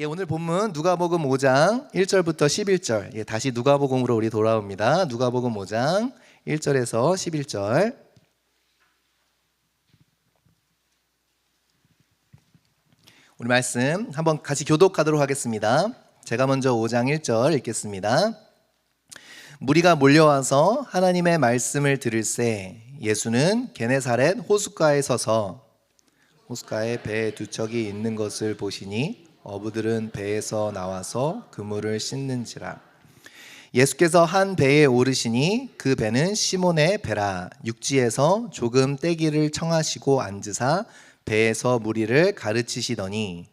오늘 본문 누가복음 5장 1절부터 11절. 다시 누가복음으로 우리 돌아옵니다. 누가복음 5장 1절에서 11절. 우리 말씀 한번 같이 교독하도록 하겠습니다. 제가 먼저 5장 1절 읽겠습니다. 무리가 몰려와서 하나님의 말씀을 들을새 예수는 게네사렛 호숫가에 서서 호숫가에 배 두 척이 있는 것을 보시니 어부들은 배에서 나와서 그물을 씻는지라. 예수께서 한 배에 오르시니 그 배는 시몬의 배라. 육지에서 조금 떼기를 청하시고 앉으사 배에서 무리를 가르치시더니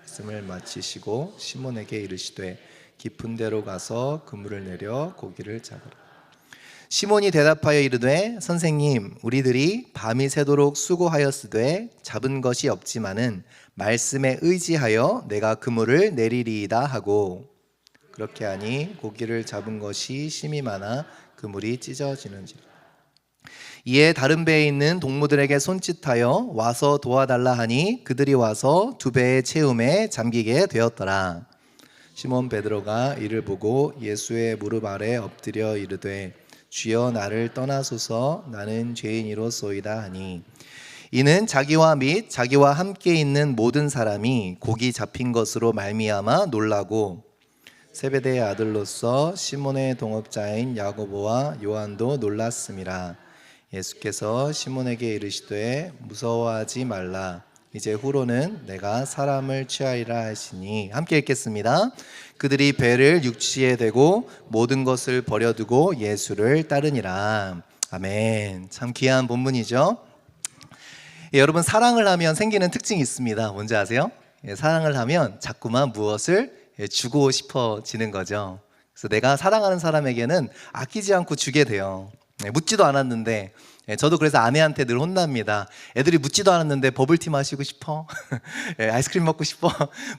말씀을 마치시고 시몬에게 이르시되 깊은 데로 가서 그물을 내려 고기를 잡으라. 시몬이 대답하여 이르되 선생님, 우리들이 밤이 새도록 수고하였으되 잡은 것이 없지만은 말씀에 의지하여 내가 그물을 내리리이다 하고, 그렇게 하니 고기를 잡은 것이 심히 많아 그물이 찢어지는지라. 이에 다른 배에 있는 동무들에게 손짓하여 와서 도와달라 하니 그들이 와서 두 배의 채움에 잠기게 되었더라. 시몬 베드로가 이를 보고 예수의 무릎 아래 엎드려 이르되 주여 나를 떠나소서, 나는 죄인이로소이다 하니, 이는 자기와 및 자기와 함께 있는 모든 사람이 고기 잡힌 것으로 말미암아 놀라고 세베대의 아들로서 시몬의 동업자인 야고보와 요한도 놀랐음이라. 예수께서 시몬에게 이르시되 무서워하지 말라, 이제 후로는 내가 사람을 취하리라 하시니. 함께 읽겠습니다. 그들이 배를 육지에 대고 모든 것을 버려두고 예수를 따르니라. 아멘. 참 귀한 본문이죠. 여러분, 사랑을 하면 생기는 특징이 있습니다. 뭔지 아세요? 사랑을 하면 자꾸만 무엇을 주고 싶어지는 거죠. 그래서 내가 사랑하는 사람에게는 아끼지 않고 주게 돼요. 묻지도 않았는데, 저도 그래서 아내한테 늘 혼납니다. 애들이 묻지도 않았는데 버블티 마시고 싶어? 아이스크림 먹고 싶어?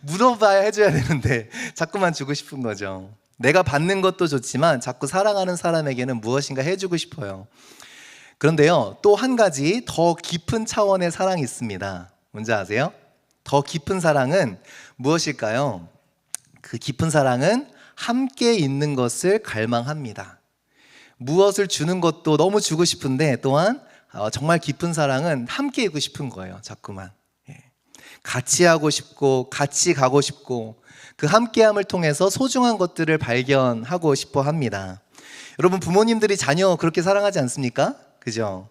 물어봐야 해줘야 되는데 자꾸만 주고 싶은 거죠. 내가 받는 것도 좋지만 자꾸 사랑하는 사람에게는 무엇인가 해주고 싶어요. 그런데요, 또 한 가지 더 깊은 차원의 사랑이 있습니다. 뭔지 아세요? 더 깊은 사랑은 무엇일까요? 그 깊은 사랑은 함께 있는 것을 갈망합니다. 무엇을 주는 것도 너무 주고 싶은데 또한 정말 깊은 사랑은 함께 있고 싶은 거예요. 자꾸만 같이 하고 싶고 같이 가고 싶고 그 함께함을 통해서 소중한 것들을 발견하고 싶어 합니다. 여러분, 부모님들이 자녀 그렇게 사랑하지 않습니까? 그죠?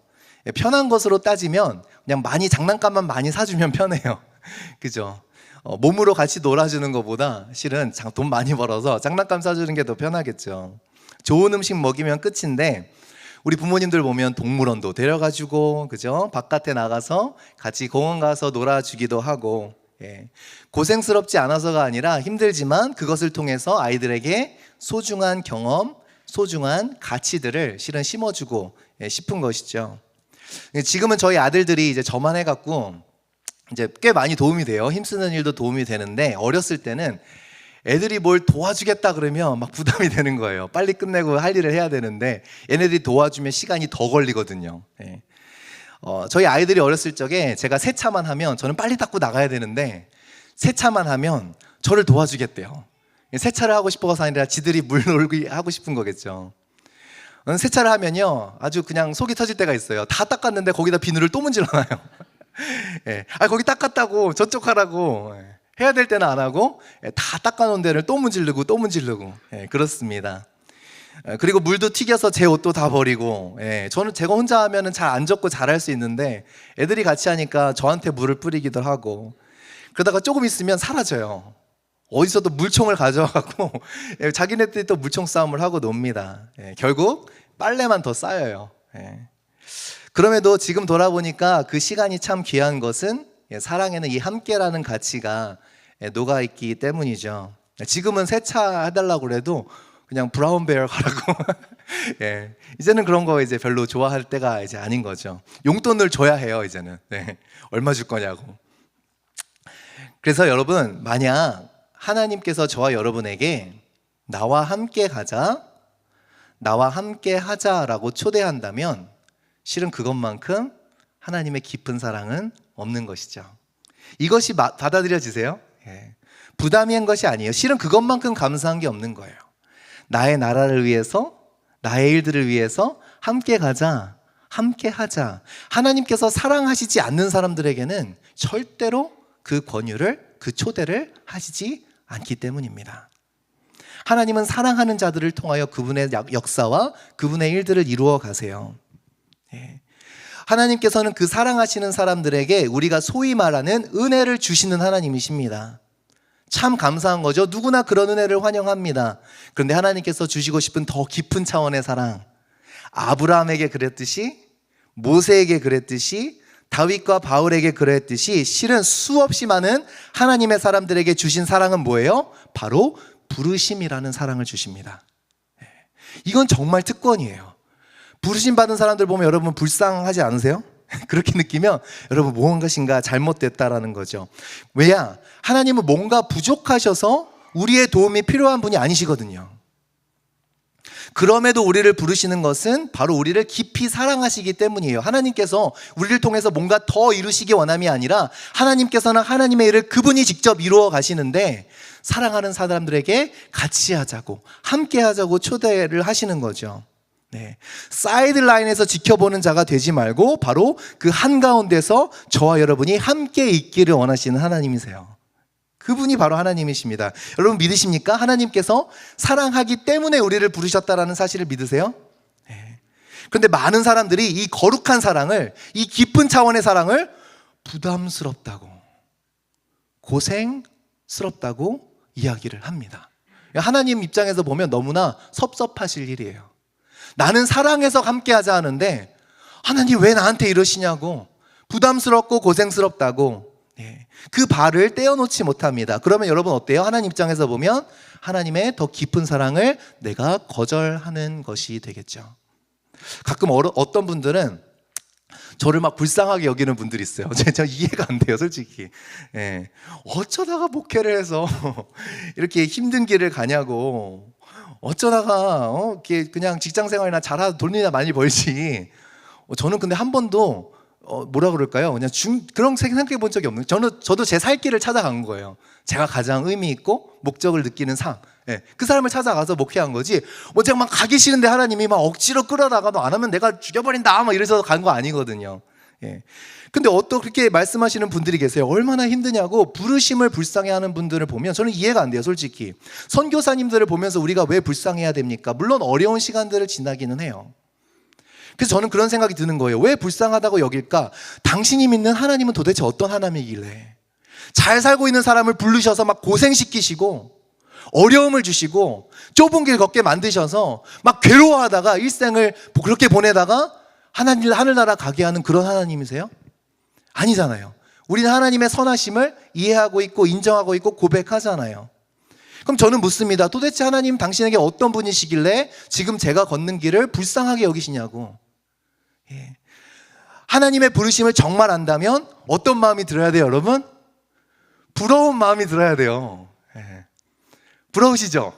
편한 것으로 따지면 그냥 장난감만 많이 사주면 편해요. 그죠? 몸으로 같이 놀아주는 것보다 실은 돈 많이 벌어서 장난감 사주는 게 더 편하겠죠. 좋은 음식 먹이면 끝인데 우리 부모님들 보면 동물원도 데려가주고, 그죠? 바깥에 나가서 같이 공원 가서 놀아주기도 하고, 고생스럽지 않아서가 아니라 힘들지만 그것을 통해서 아이들에게 소중한 경험, 소중한 가치들을 실은 심어주고 싶은 것이죠. 지금은 저희 아들들이 이제 저만 해갖고 이제 꽤 많이 도움이 돼요. 힘쓰는 일도 도움이 되는데, 어렸을 때는 애들이 뭘 도와주겠다 그러면 막 부담이 되는 거예요. 빨리 끝내고 할 일을 해야 되는데 얘네들이 도와주면 시간이 더 걸리거든요. 저희 아이들이 어렸을 적에 제가 세차만 하면 저는 빨리 닦고 나가야 되는데 세차만 하면 저를 도와주겠대요. 세차를 하고 싶어서 아니라 지들이 물 놀기 하고 싶은 거겠죠. 세차를 하면요, 아주 그냥 속이 터질 때가 있어요. 다 닦았는데 거기다 비누를 또 문질러놔요. 거기 닦았다고, 저쪽 하라고. 해야 될 때는 안 하고 다 닦아놓은 데를 또 문지르고 또 문지르고, 그렇습니다. 그리고 물도 튀겨서 제 옷도 다 버리고, 저는 제가 혼자 하면은 잘 안 젖고 잘할 수 있는데 애들이 같이 하니까 저한테 물을 뿌리기도 하고, 그러다가 조금 있으면 사라져요. 어디서도 물총을 가져와갖고 자기네들이 또 물총 싸움을 하고 놉니다. 결국 빨래만 더 쌓여요. 그럼에도 지금 돌아보니까 그 시간이 참 귀한 것은 사랑에는 이 함께라는 가치가 녹아있기 때문이죠. 지금은 세차 해달라고 그래도 그냥 브라운베어 가라고. 이제는 그런 거 이제 별로 좋아할 때가 이제 아닌 거죠. 용돈을 줘야 해요, 이제는. 얼마 줄 거냐고. 그래서 여러분, 만약 하나님께서 저와 여러분에게 나와 함께 가자, 나와 함께 하자라고 초대한다면 실은 그것만큼 하나님의 깊은 사랑은 없는 것이죠. 이것이 받아들여지세요? 부담이 한 것이 아니에요. 실은 그것만큼 감사한 게 없는 거예요. 나의 나라를 위해서, 나의 일들을 위해서 함께 가자, 함께 하자. 하나님께서 사랑하시지 않는 사람들에게는 절대로 그 권유를, 그 초대를 하시지 않기 때문입니다. 하나님은 사랑하는 자들을 통하여 그분의 역사와 그분의 일들을 이루어 가세요. 하나님께서는 그 사랑하시는 사람들에게 우리가 소위 말하는 은혜를 주시는 하나님이십니다. 참 감사한 거죠. 누구나 그런 은혜를 환영합니다. 그런데 하나님께서 주시고 싶은 더 깊은 차원의 사랑, 아브라함에게 그랬듯이, 모세에게 그랬듯이, 다윗과 바울에게 그랬듯이 실은 수없이 많은 하나님의 사람들에게 주신 사랑은 뭐예요? 바로 부르심이라는 사랑을 주십니다. 이건 정말 특권이에요. 부르심 받은 사람들 보면 여러분 불쌍하지 않으세요? 그렇게 느끼면 여러분 무엇인가 잘못됐다라는 거죠. 왜냐? 하나님은 뭔가 부족하셔서 우리의 도움이 필요한 분이 아니시거든요. 그럼에도 우리를 부르시는 것은 바로 우리를 깊이 사랑하시기 때문이에요. 하나님께서 우리를 통해서 뭔가 더 이루시기 원함이 아니라 하나님께서는 하나님의 일을 그분이 직접 이루어 가시는데 사랑하는 사람들에게 같이 하자고, 함께 하자고 초대를 하시는 거죠. 사이드라인에서 지켜보는 자가 되지 말고 바로 그 한가운데서 저와 여러분이 함께 있기를 원하시는 하나님이세요. 그분이 바로 하나님이십니다. 여러분 믿으십니까? 하나님께서 사랑하기 때문에 우리를 부르셨다라는 사실을 믿으세요? 그런데 많은 사람들이 이 거룩한 사랑을, 이 깊은 차원의 사랑을 부담스럽다고, 고생스럽다고 이야기를 합니다. 하나님 입장에서 보면 너무나 섭섭하실 일이에요. 나는 사랑해서 함께 하자 하는데 하나님 왜 나한테 이러시냐고, 부담스럽고 고생스럽다고 그 발을 떼어놓지 못합니다. 그러면 여러분 어때요? 하나님 입장에서 보면 하나님의 더 깊은 사랑을 내가 거절하는 것이 되겠죠. 가끔 어떤 분들은 저를 막 불쌍하게 여기는 분들이 있어요. 저 이해가 안 돼요, 솔직히. 어쩌다가 목회를 해서 이렇게 힘든 길을 가냐고. 어쩌다가 이렇게 그냥 직장 생활이나 잘하다 돈이나 많이 벌지. 저는 근데 한 번도 뭐라 그럴까요? 그냥 그런 생각해 본 적이 없는. 저도 제 살 길을 찾아간 거예요. 제가 가장 의미 있고 목적을 느끼는 삶. 그 삶을 찾아가서 목회한 거지. 제가 막 가기 싫은데 하나님이 막 억지로 끌어다가 너 안 하면 내가 죽여버린다 막 이래서 간 거 아니거든요. 근데 그렇게 말씀하시는 분들이 계세요. 얼마나 힘드냐고 부르심을 불쌍해하는 분들을 보면 저는 이해가 안 돼요, 솔직히. 선교사님들을 보면서 우리가 왜 불쌍해야 됩니까? 물론 어려운 시간들을 지나기는 해요. 그래서 저는 그런 생각이 드는 거예요. 왜 불쌍하다고 여길까? 당신이 믿는 하나님은 도대체 어떤 하나님이길래 잘 살고 있는 사람을 부르셔서 막 고생시키시고 어려움을 주시고 좁은 길 걷게 만드셔서 막 괴로워하다가 일생을 그렇게 보내다가 하늘나라 가게 하는 그런 하나님이세요? 아니잖아요. 우리는 하나님의 선하심을 이해하고 있고 인정하고 있고 고백하잖아요. 그럼 저는 묻습니다. 도대체 하나님 당신에게 어떤 분이시길래 지금 제가 걷는 길을 불쌍하게 여기시냐고. 하나님의 부르심을 정말 안다면 어떤 마음이 들어야 돼요, 여러분? 부러운 마음이 들어야 돼요. 부러우시죠?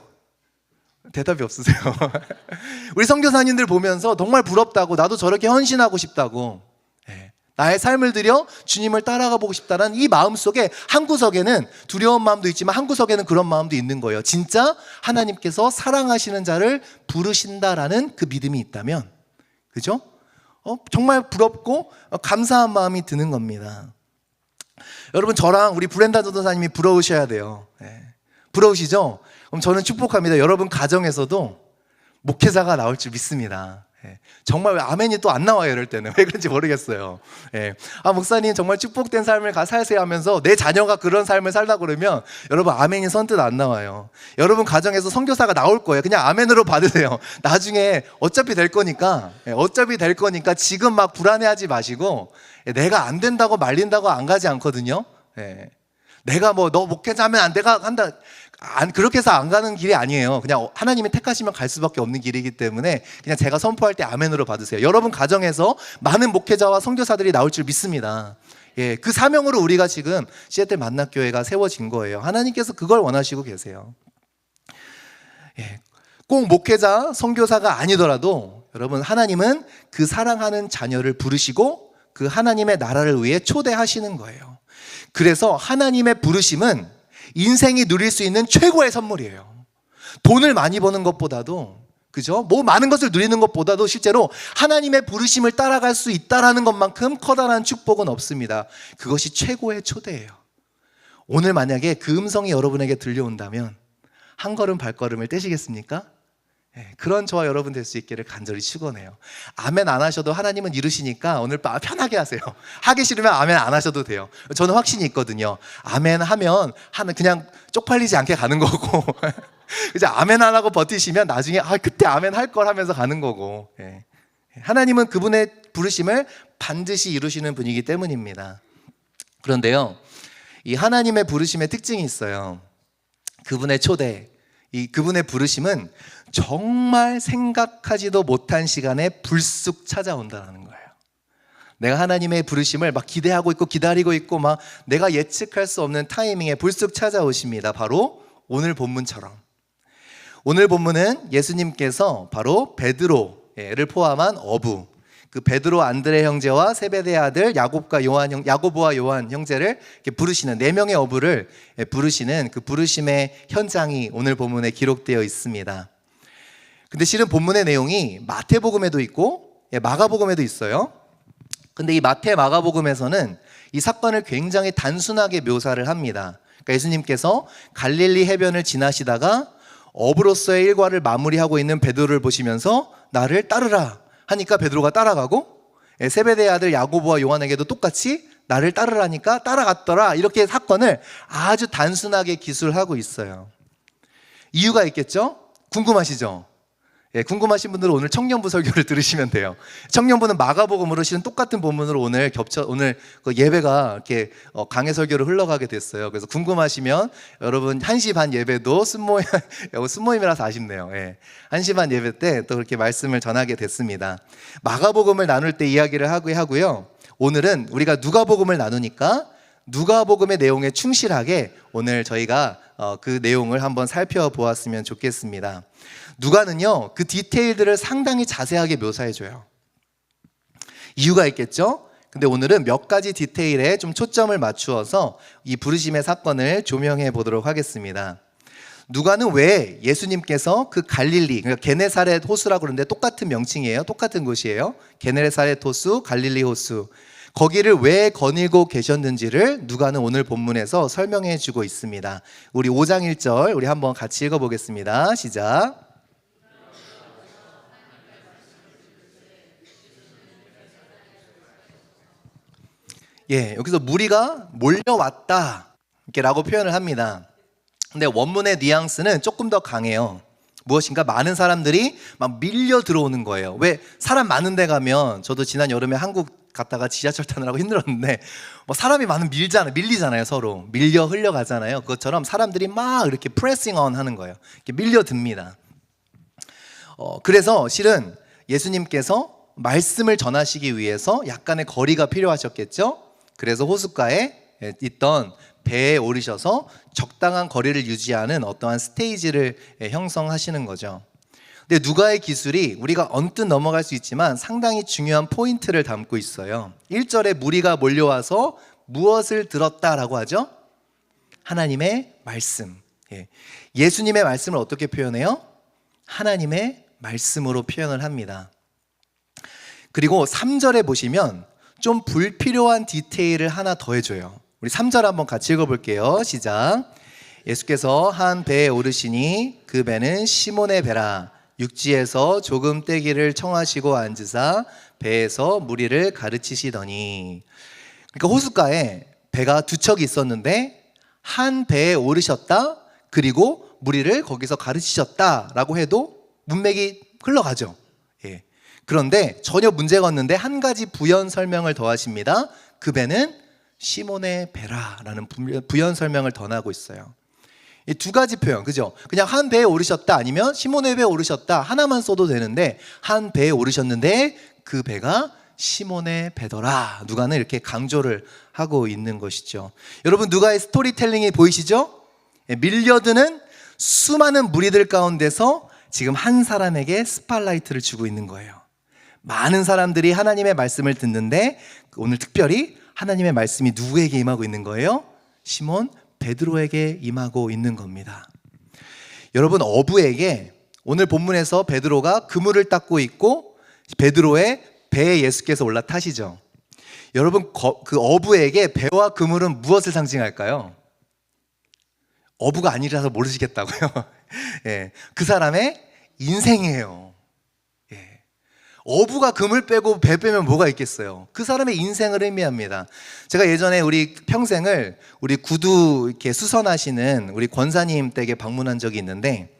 대답이 없으세요. 우리 선교사님들 보면서 정말 부럽다고, 나도 저렇게 헌신하고 싶다고, 나의 삶을 들여 주님을 따라가 보고 싶다는 이 마음속에 한 구석에는 두려운 마음도 있지만 한 구석에는 그런 마음도 있는 거예요. 진짜 하나님께서 사랑하시는 자를 부르신다라는 그 믿음이 있다면, 그죠? 정말 부럽고 감사한 마음이 드는 겁니다. 여러분, 저랑 우리 브렌다 전도사님이 부러우셔야 돼요. 부러우시죠? 그럼 저는 축복합니다. 여러분 가정에서도 목회자가 나올 줄 믿습니다. 정말 왜 아멘이 또 안 나와요, 이럴 때는. 왜 그런지 모르겠어요. 목사님 정말 축복된 삶을 살세요 하면서 내 자녀가 그런 삶을 살다 그러면 여러분 아멘이 선뜻 안 나와요. 여러분 가정에서 선교사가 나올 거예요. 그냥 아멘으로 받으세요. 나중에 어차피 될 거니까 지금 막 불안해하지 마시고, 내가 안 된다고 말린다고 안 가지 않거든요. 내가 너 목회자 하면 안 돼가 한다. 그렇게 해서 안 가는 길이 아니에요. 그냥 하나님이 택하시면 갈 수밖에 없는 길이기 때문에 그냥 제가 선포할 때 아멘으로 받으세요. 여러분 가정에서 많은 목회자와 선교사들이 나올 줄 믿습니다. 그 사명으로 우리가 지금 시애틀 만납교회가 세워진 거예요. 하나님께서 그걸 원하시고 계세요. 꼭 목회자, 선교사가 아니더라도 여러분, 하나님은 그 사랑하는 자녀를 부르시고 그 하나님의 나라를 위해 초대하시는 거예요. 그래서 하나님의 부르심은 인생이 누릴 수 있는 최고의 선물이에요. 돈을 많이 버는 것보다도, 그죠? 뭐 많은 것을 누리는 것보다도 실제로 하나님의 부르심을 따라갈 수 있다라는 것만큼 커다란 축복은 없습니다. 그것이 최고의 초대예요. 오늘 만약에 그 음성이 여러분에게 들려온다면 한 걸음 발걸음을 떼시겠습니까? 그런 저와 여러분 될 수 있기를 간절히 축원해요. 아멘 안 하셔도 하나님은 이루시니까 오늘 밤 편하게 하세요. 하기 싫으면 아멘 안 하셔도 돼요. 저는 확신이 있거든요. 아멘 하면 그냥 쪽팔리지 않게 가는 거고 이제 아멘 안 하고 버티시면 나중에 그때 아멘 할 걸 하면서 가는 거고. 하나님은 그분의 부르심을 반드시 이루시는 분이기 때문입니다. 그런데요, 이 하나님의 부르심의 특징이 있어요. 그분의 초대, 그분의 부르심은 정말 생각하지도 못한 시간에 불쑥 찾아온다는 거예요. 내가 하나님의 부르심을 막 기대하고 있고 기다리고 있고 막 내가 예측할 수 없는 타이밍에 불쑥 찾아오십니다. 바로 오늘 본문처럼. 오늘 본문은 예수님께서 바로 베드로를 포함한 어부, 그 베드로 안드레 형제와 세베대의 아들 야고보와 요한 형제를 부르시는 4명의 어부를 부르시는 그 부르심의 현장이 오늘 본문에 기록되어 있습니다. 근데 실은 본문의 내용이 마태복음에도 있고 마가복음에도 있어요. 근데 이 마태 마가복음에서는 이 사건을 굉장히 단순하게 묘사를 합니다. 그러니까 예수님께서 갈릴리 해변을 지나시다가 어부로서의 일과를 마무리하고 있는 베드로를 보시면서 나를 따르라 하니까 베드로가 따라가고, 세베대의 아들 야고보와 요한에게도 똑같이 나를 따르라니까 따라갔더라. 이렇게 사건을 아주 단순하게 기술하고 있어요. 이유가 있겠죠? 궁금하시죠? 궁금하신 분들은 오늘 청년부 설교를 들으시면 돼요. 청년부는 마가복음으로 실은 똑같은 본문으로 오늘 그 예배가 이렇게 강해 설교로 흘러가게 됐어요. 그래서 궁금하시면 여러분 1시 반 예배도 순모임이라서 아쉽네요. 1시 반 예배 때 또 그렇게 말씀을 전하게 됐습니다. 마가복음을 나눌 때 이야기를 하고요. 오늘은 우리가 누가복음을 나누니까 누가복음의 내용에 충실하게 오늘 저희가 그 내용을 한번 살펴보았으면 좋겠습니다. 누가는요, 그 디테일들을 상당히 자세하게 묘사해줘요. 이유가 있겠죠? 근데 오늘은 몇 가지 디테일에 좀 초점을 맞추어서 이 부르심의 사건을 조명해 보도록 하겠습니다. 누가는 왜 예수님께서 그 갈릴리, 그러니까 게네사렛 호수라고 그러는데 똑같은 명칭이에요. 똑같은 곳이에요. 게네사렛 호수, 갈릴리 호수. 거기를 왜 거닐고 계셨는지를 누가는 오늘 본문에서 설명해 주고 있습니다. 우리 5장 1절 우리 한번 같이 읽어보겠습니다. 시작. 여기서 무리가 몰려왔다 라고 표현을 합니다. 근데 원문의 뉘앙스는 조금 더 강해요. 무엇인가 많은 사람들이 막 밀려 들어오는 거예요. 왜 사람 많은 데 가면, 저도 지난 여름에 한국 갔다가 지하철 타느라고 힘들었는데 뭐 사람이 많으면 밀리잖아요. 서로 밀려 흘려가잖아요. 그것처럼 사람들이 막 이렇게 프레싱 온 하는 거예요. 이렇게 밀려듭니다. 그래서 실은 예수님께서 말씀을 전하시기 위해서 약간의 거리가 필요하셨겠죠. 그래서 호숫가에 있던 배에 오르셔서 적당한 거리를 유지하는 어떠한 스테이지를 형성하시는 거죠. 근데 누가의 기술이 우리가 언뜻 넘어갈 수 있지만 상당히 중요한 포인트를 담고 있어요. 1절에 무리가 몰려와서 무엇을 들었다라고 하죠? 하나님의 말씀. 예수님의 말씀을 어떻게 표현해요? 하나님의 말씀으로 표현을 합니다. 그리고 3절에 보시면 좀 불필요한 디테일을 하나 더해줘요. 우리 3절 한번 같이 읽어볼게요. 시작. 예수께서 한 배에 오르시니 그 배는 시몬의 배라. 육지에서 조금 떼기를 청하시고 앉으사 배에서 무리를 가르치시더니. 그러니까 호숫가에 배가 2척이 있었는데 한 배에 오르셨다, 그리고 무리를 거기서 가르치셨다라고 해도 문맥이 흘러가죠. 그런데 전혀 문제가 없는데 한 가지 부연 설명을 더하십니다. 그 배는 시몬의 배라라는 부연 설명을 더하고 있어요. 이 2가지 표현, 그죠? 그냥 한 배에 오르셨다 아니면 시몬의 배에 오르셨다 하나만 써도 되는데 한 배에 오르셨는데 그 배가 시몬의 배더라. 누가는 이렇게 강조를 하고 있는 것이죠. 여러분, 누가의 스토리텔링이 보이시죠? 밀려드는 수많은 무리들 가운데서 지금 한 사람에게 스팟라이트를 주고 있는 거예요. 많은 사람들이 하나님의 말씀을 듣는데 오늘 특별히 하나님의 말씀이 누구에게 임하고 있는 거예요? 시몬 베드로에게 임하고 있는 겁니다. 여러분, 어부에게 오늘 본문에서 베드로가 그물을 닦고 있고 베드로의 배에 예수께서 올라타시죠. 여러분, 그 어부에게 배와 그물은 무엇을 상징할까요? 어부가 아니라서 모르시겠다고요. 예, 그 사람의 인생이에요. 예. 어부가 그물 빼고 배 빼면 뭐가 있겠어요? 그 사람의 인생을 의미합니다. 제가 예전에 우리 평생을 우리 구두 이렇게 수선하시는 우리 권사님 댁에 방문한 적이 있는데,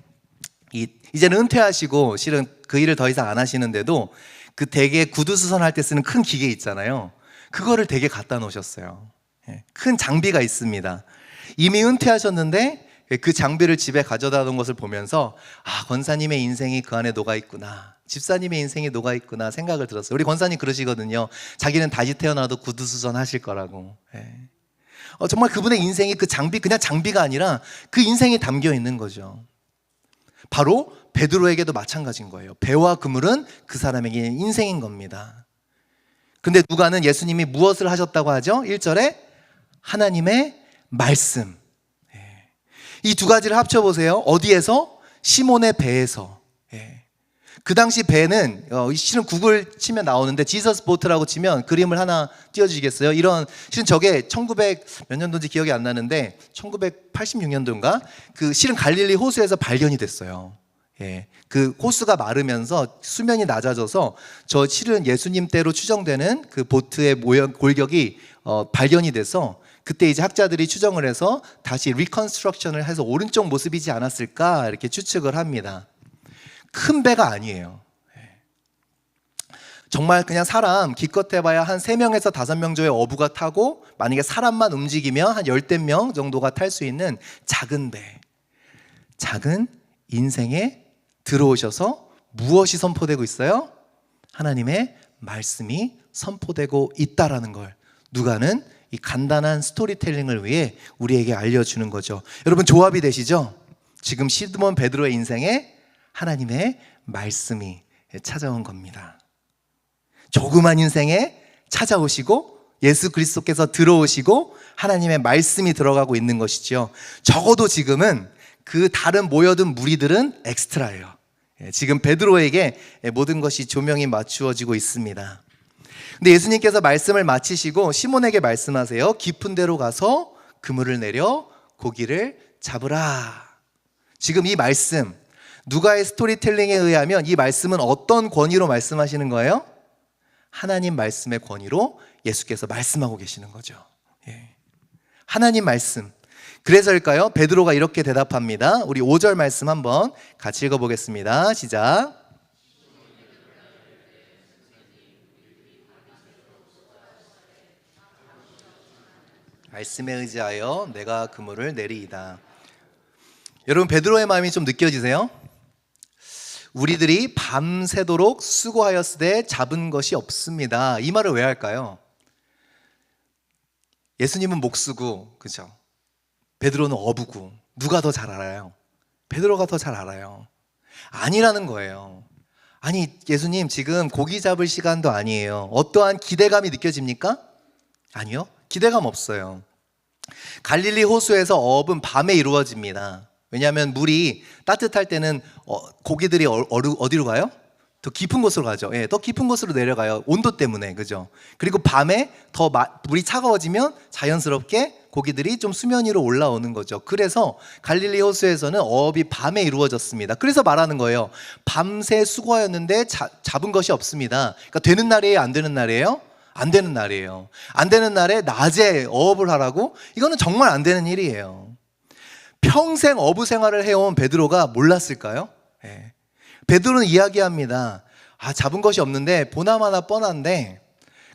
이제는 은퇴하시고 실은 그 일을 더 이상 안 하시는데도 그 댁에 구두 수선할 때 쓰는 큰 기계 있잖아요. 그거를 댁에 갖다 놓으셨어요. 예. 큰 장비가 있습니다. 이미 은퇴하셨는데 그 장비를 집에 가져다 놓은 것을 보면서 권사님의 인생이 그 안에 녹아 있구나, 집사님의 인생이 녹아 있구나 생각을 들었어요. 우리 권사님 그러시거든요. 자기는 다시 태어나도 구두수선 하실 거라고. 예. 정말 그분의 인생이 그 장비, 그냥 장비가 아니라 그 인생이 담겨 있는 거죠. 바로 베드로에게도 마찬가지인 거예요. 배와 그물은 그 사람에게 인생인 겁니다. 근데 누가는 예수님이 무엇을 하셨다고 하죠? 1절에 하나님의 말씀. 이 두 가지를 합쳐보세요. 어디에서? 시몬의 배에서. 그 당시 배는 실은 구글 치면 나오는데 지저스 보트라고 치면 그림을 하나 띄워주시겠어요? 실은 저게 1900 몇 년도인지 기억이 안 나는데 1986년도인가? 그 실은 갈릴리 호수에서 발견이 됐어요. 그 호수가 마르면서 수면이 낮아져서 저 실은 예수님 때로 추정되는 그 보트의 모형 골격이 발견이 돼서 그때 이제 학자들이 추정을 해서 다시 리컨스트럭션을 해서 오른쪽 모습이지 않았을까 이렇게 추측을 합니다. 큰 배가 아니에요. 정말 그냥 사람 기껏 해봐야 한 3명에서 5명 정도의 어부가 타고 만약에 사람만 움직이면 한 10명 정도가 탈 수 있는 작은 배. 작은 인생에 들어오셔서 무엇이 선포되고 있어요? 하나님의 말씀이 선포되고 있다라는 걸 누가는 이 간단한 스토리텔링을 위해 우리에게 알려주는 거죠. 여러분, 조합이 되시죠? 지금 시몬 베드로의 인생에 하나님의 말씀이 찾아온 겁니다. 조그만 인생에 찾아오시고 예수 그리스도께서 들어오시고 하나님의 말씀이 들어가고 있는 것이죠. 적어도 지금은 그 다른 모여든 무리들은 엑스트라예요. 지금 베드로에게 모든 것이 조명이 맞추어지고 있습니다. 근데 예수님께서 말씀을 마치시고 시몬에게 말씀하세요. 깊은 데로 가서 그물을 내려 고기를 잡으라. 지금 이 말씀, 누가의 스토리텔링에 의하면 이 말씀은 어떤 권위로 말씀하시는 거예요? 하나님 말씀의 권위로 예수께서 말씀하고 계시는 거죠. 하나님 말씀. 그래서일까요? 베드로가 이렇게 대답합니다. 우리 5절 말씀 한번 같이 읽어보겠습니다. 시작. 말씀에 의지하여 내가 그물을 내리이다. 여러분, 베드로의 마음이 좀 느껴지세요? 우리들이 밤새도록 수고하였으되 잡은 것이 없습니다. 이 말을 왜 할까요? 예수님은 목수고, 그죠? 베드로는 어부고, 누가 더 잘 알아요? 베드로가 더 잘 알아요. 아니라는 거예요. 아니, 예수님 지금 고기 잡을 시간도 아니에요. 어떠한 기대감이 느껴집니까? 아니요, 기대감 없어요. 갈릴리 호수에서 어업은 밤에 이루어집니다. 왜냐하면 물이 따뜻할 때는 고기들이 어디로 가요? 더 깊은 곳으로 가죠. 더 깊은 곳으로 내려가요. 온도 때문에, 그죠? 그리고 밤에 더 물이 차가워지면 자연스럽게 고기들이 좀 수면 위로 올라오는 거죠. 그래서 갈릴리 호수에서는 어업이 밤에 이루어졌습니다. 그래서 말하는 거예요. 밤새 수고하였는데 잡은 것이 없습니다. 그러니까 되는 날이에요? 안 되는 날이에요? 안 되는 날이에요. 안 되는 날에 낮에 어업을 하라고? 이거는 정말 안 되는 일이에요. 평생 어부 생활을 해온 베드로가 몰랐을까요? 베드로는 이야기합니다. 잡은 것이 없는데 보나마나 뻔한데,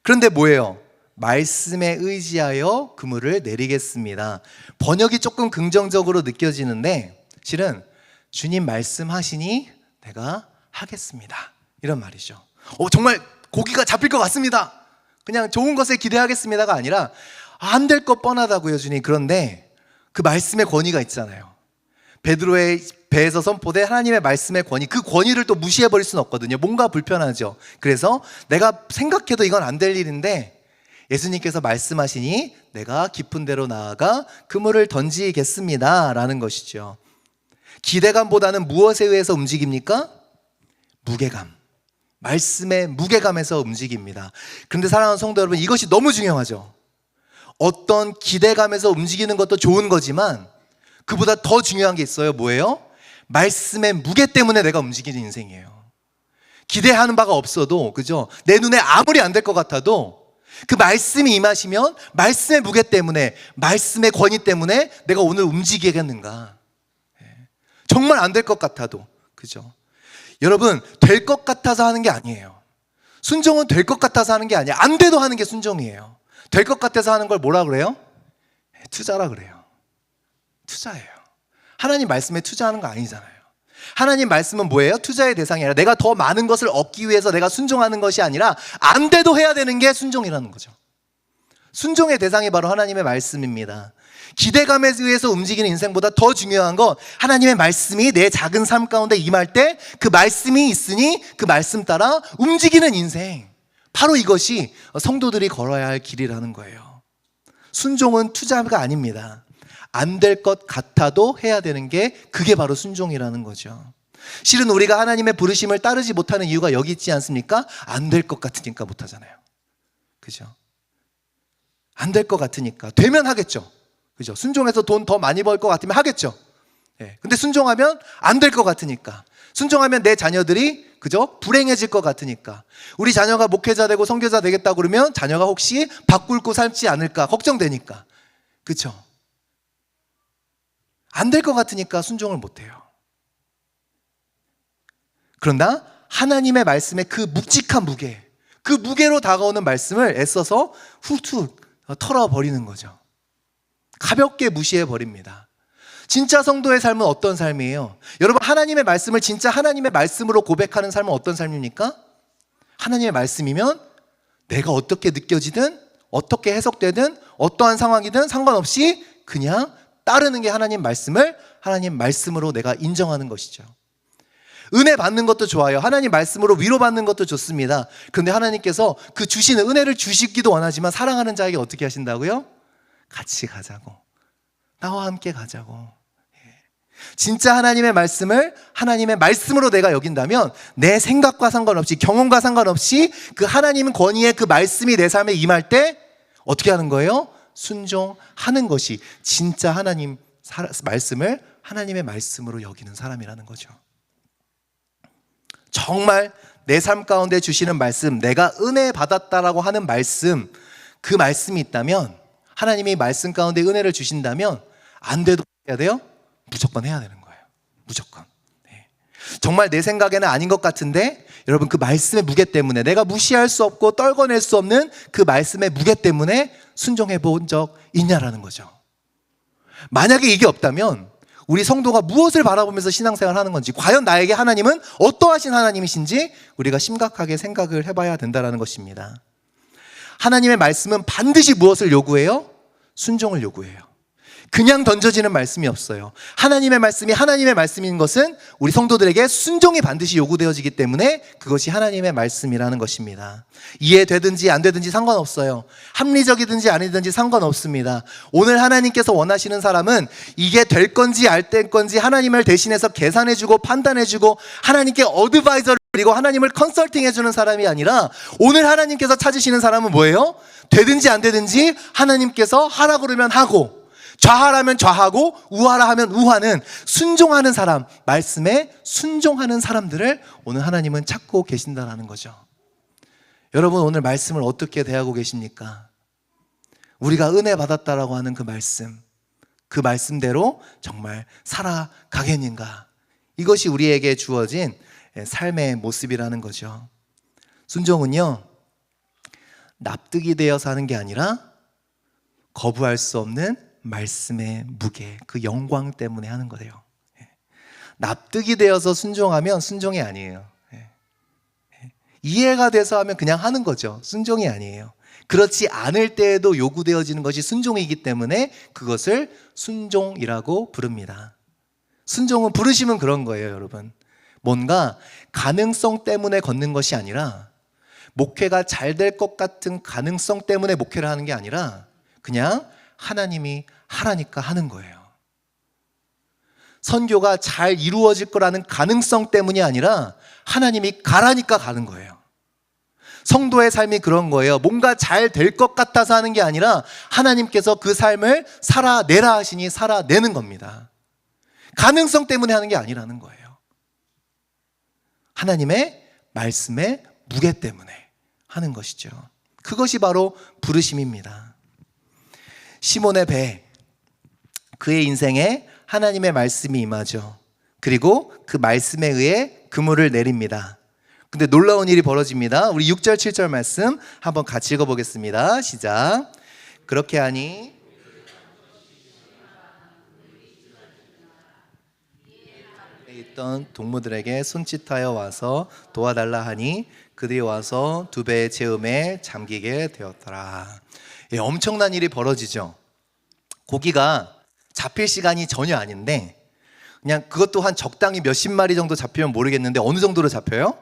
그런데 뭐예요? 말씀에 의지하여 그물을 내리겠습니다. 번역이 조금 긍정적으로 느껴지는데 실은 주님 말씀하시니 내가 하겠습니다, 이런 말이죠. 정말 고기가 잡힐 것 같습니다. 그냥 좋은 것에 기대하겠습니다가 아니라 안 될 것 뻔하다고요, 주님. 그런데 그 말씀의 권위가 있잖아요. 베드로의 배에서 선포된 하나님의 말씀의 권위, 그 권위를 또 무시해버릴 수는 없거든요. 뭔가 불편하죠. 그래서 내가 생각해도 이건 안 될 일인데 예수님께서 말씀하시니 내가 깊은 데로 나아가 그물을 던지겠습니다 라는 것이죠. 기대감보다는 무엇에 의해서 움직입니까? 무게감. 말씀의 무게감에서 움직입니다. 그런데 사랑하는 성도 여러분, 이것이 너무 중요하죠. 어떤 기대감에서 움직이는 것도 좋은 거지만 그보다 더 중요한 게 있어요. 뭐예요? 말씀의 무게 때문에 내가 움직이는 인생이에요. 기대하는 바가 없어도, 그죠? 내 눈에 아무리 안 될 것 같아도 그 말씀이 임하시면 말씀의 무게 때문에, 말씀의 권위 때문에 내가 오늘 움직이겠는가? 정말 안 될 것 같아도, 그죠? 여러분, 될 것 같아서 하는 게 아니에요. 순종은 될 것 같아서 하는 게 아니에요. 안 돼도 하는 게 순종이에요. 될 것 같아서 하는 걸 뭐라 그래요? 투자라 그래요. 투자예요. 하나님 말씀에 투자하는 거 아니잖아요. 하나님 말씀은 뭐예요? 투자의 대상이 아니라 내가 더 많은 것을 얻기 위해서 내가 순종하는 것이 아니라 안 돼도 해야 되는 게 순종이라는 거죠. 순종의 대상이 바로 하나님의 말씀입니다. 기대감에 의해서 움직이는 인생보다 더 중요한 건 하나님의 말씀이 내 작은 삶 가운데 임할 때 그 말씀이 있으니 그 말씀 따라 움직이는 인생, 바로 이것이 성도들이 걸어야 할 길이라는 거예요. 순종은 투자가 아닙니다. 안 될 것 같아도 해야 되는 게, 그게 바로 순종이라는 거죠. 실은 우리가 하나님의 부르심을 따르지 못하는 이유가 여기 있지 않습니까? 안 될 것 같으니까 못하잖아요. 그죠? 안 될 것 같으니까. 되면 하겠죠. 그죠? 순종해서 돈 더 많이 벌 것 같으면 하겠죠. 예. 근데 순종하면 안 될 것 같으니까. 순종하면 내 자녀들이, 그죠? 불행해질 것 같으니까. 우리 자녀가 목회자 되고 선교사 되겠다 그러면 자녀가 혹시 밥 굶고 살지 않을까 걱정되니까. 그죠? 안 될 것 같으니까 순종을 못해요. 그러나 하나님의 말씀의 그 묵직한 무게, 그 무게로 다가오는 말씀을 애써서 훅훅 털어버리는 거죠. 가볍게 무시해버립니다. 진짜 성도의 삶은 어떤 삶이에요? 여러분, 하나님의 말씀을 진짜 하나님의 말씀으로 고백하는 삶은 어떤 삶입니까? 하나님의 말씀이면 내가 어떻게 느껴지든 어떻게 해석되든 어떠한 상황이든 상관없이 그냥 따르는 게 하나님 말씀을 하나님 말씀으로 내가 인정하는 것이죠. 은혜 받는 것도 좋아요. 하나님 말씀으로 위로받는 것도 좋습니다. 그런데 하나님께서 그 주시는 은혜를 주시기도 원하지만 사랑하는 자에게 어떻게 하신다고요? 같이 가자고. 나와 함께 가자고. 진짜 하나님의 말씀을 하나님의 말씀으로 내가 여긴다면 내 생각과 상관없이, 경험과 상관없이 그 하나님 권위의 그 말씀이 내 삶에 임할 때 어떻게 하는 거예요? 순종하는 것이 진짜 하나님 말씀을 하나님의 말씀으로 여기는 사람이라는 거죠. 정말 내 삶 가운데 주시는 말씀, 내가 은혜 받았다라고 하는 말씀, 그 말씀이 있다면, 하나님이 말씀 가운데 은혜를 주신다면 안 돼도 해야 돼요? 무조건 해야 되는 거예요. 무조건. 네. 정말 내 생각에는 아닌 것 같은데 여러분, 그 말씀의 무게 때문에, 내가 무시할 수 없고 떨궈낼 수 없는 그 말씀의 무게 때문에 순종해 본 적 있냐라는 거죠. 만약에 이게 없다면 우리 성도가 무엇을 바라보면서 신앙생활을 하는 건지, 과연 나에게 하나님은 어떠하신 하나님이신지 우리가 심각하게 생각을 해봐야 된다는 것입니다. 하나님의 말씀은 반드시 무엇을 요구해요? 순종을 요구해요. 그냥 던져지는 말씀이 없어요. 하나님의 말씀이 하나님의 말씀인 것은 우리 성도들에게 순종이 반드시 요구되어지기 때문에 그것이 하나님의 말씀이라는 것입니다. 이해되든지 안 되든지 상관없어요. 합리적이든지 아니든지 상관없습니다. 오늘 하나님께서 원하시는 사람은 이게 될 건지 안 될 건지 하나님을 대신해서 계산해주고 판단해주고 하나님께 어드바이저를 그리고 하나님을 컨설팅해주는 사람이 아니라, 오늘 하나님께서 찾으시는 사람은 뭐예요? 되든지 안 되든지 하나님께서 하라 그러면 하고, 좌하라면 좌하고 우하라 하면 우하는 순종하는 사람, 말씀에 순종하는 사람들을 오늘 하나님은 찾고 계신다는 거죠. 여러분, 오늘 말씀을 어떻게 대하고 계십니까? 우리가 은혜 받았다라고 하는 그 말씀대로 정말 살아가겠는가? 이것이 우리에게 주어진 삶의 모습이라는 거죠. 순종은요, 납득이 되어서 하는 게 아니라 거부할 수 없는 말씀의 무게, 그 영광 때문에 하는 거예요. 납득이 되어서 순종하면 순종이 아니에요. 이해가 돼서 하면 그냥 하는 거죠. 순종이 아니에요. 그렇지 않을 때에도 요구되어지는 것이 순종이기 때문에 그것을 순종이라고 부릅니다. 순종은, 부르심은 그런 거예요, 여러분. 뭔가 가능성 때문에 걷는 것이 아니라 목회가 잘 될 것 같은 가능성 때문에 목회를 하는 게 아니라 그냥 하나님이 하라니까 하는 거예요. 선교가 잘 이루어질 거라는 가능성 때문이 아니라 하나님이 가라니까 가는 거예요. 성도의 삶이 그런 거예요. 뭔가 잘 될 것 같아서 하는 게 아니라 하나님께서 그 삶을 살아내라 하시니 살아내는 겁니다. 가능성 때문에 하는 게 아니라는 거예요. 하나님의 말씀의 무게 때문에 하는 것이죠. 그것이 바로 부르심입니다. 시몬의 배, 그의 인생에 하나님의 말씀이 임하죠. 그리고 그 말씀에 의해 그물을 내립니다. 근데 놀라운 일이 벌어집니다. 우리 6절 7절 말씀 한번 같이 읽어보겠습니다. 시작. 그렇게 하니 있던 동무들에게 손짓하여 와서 도와달라 하니 그들이 와서 두 배의 채움에 잠기게 되었더라. 예, 엄청난 일이 벌어지죠. 고기가 잡힐 시간이 전혀 아닌데 그냥 그것도 한 적당히 몇십 마리 정도 잡히면 모르겠는데 어느 정도로 잡혀요?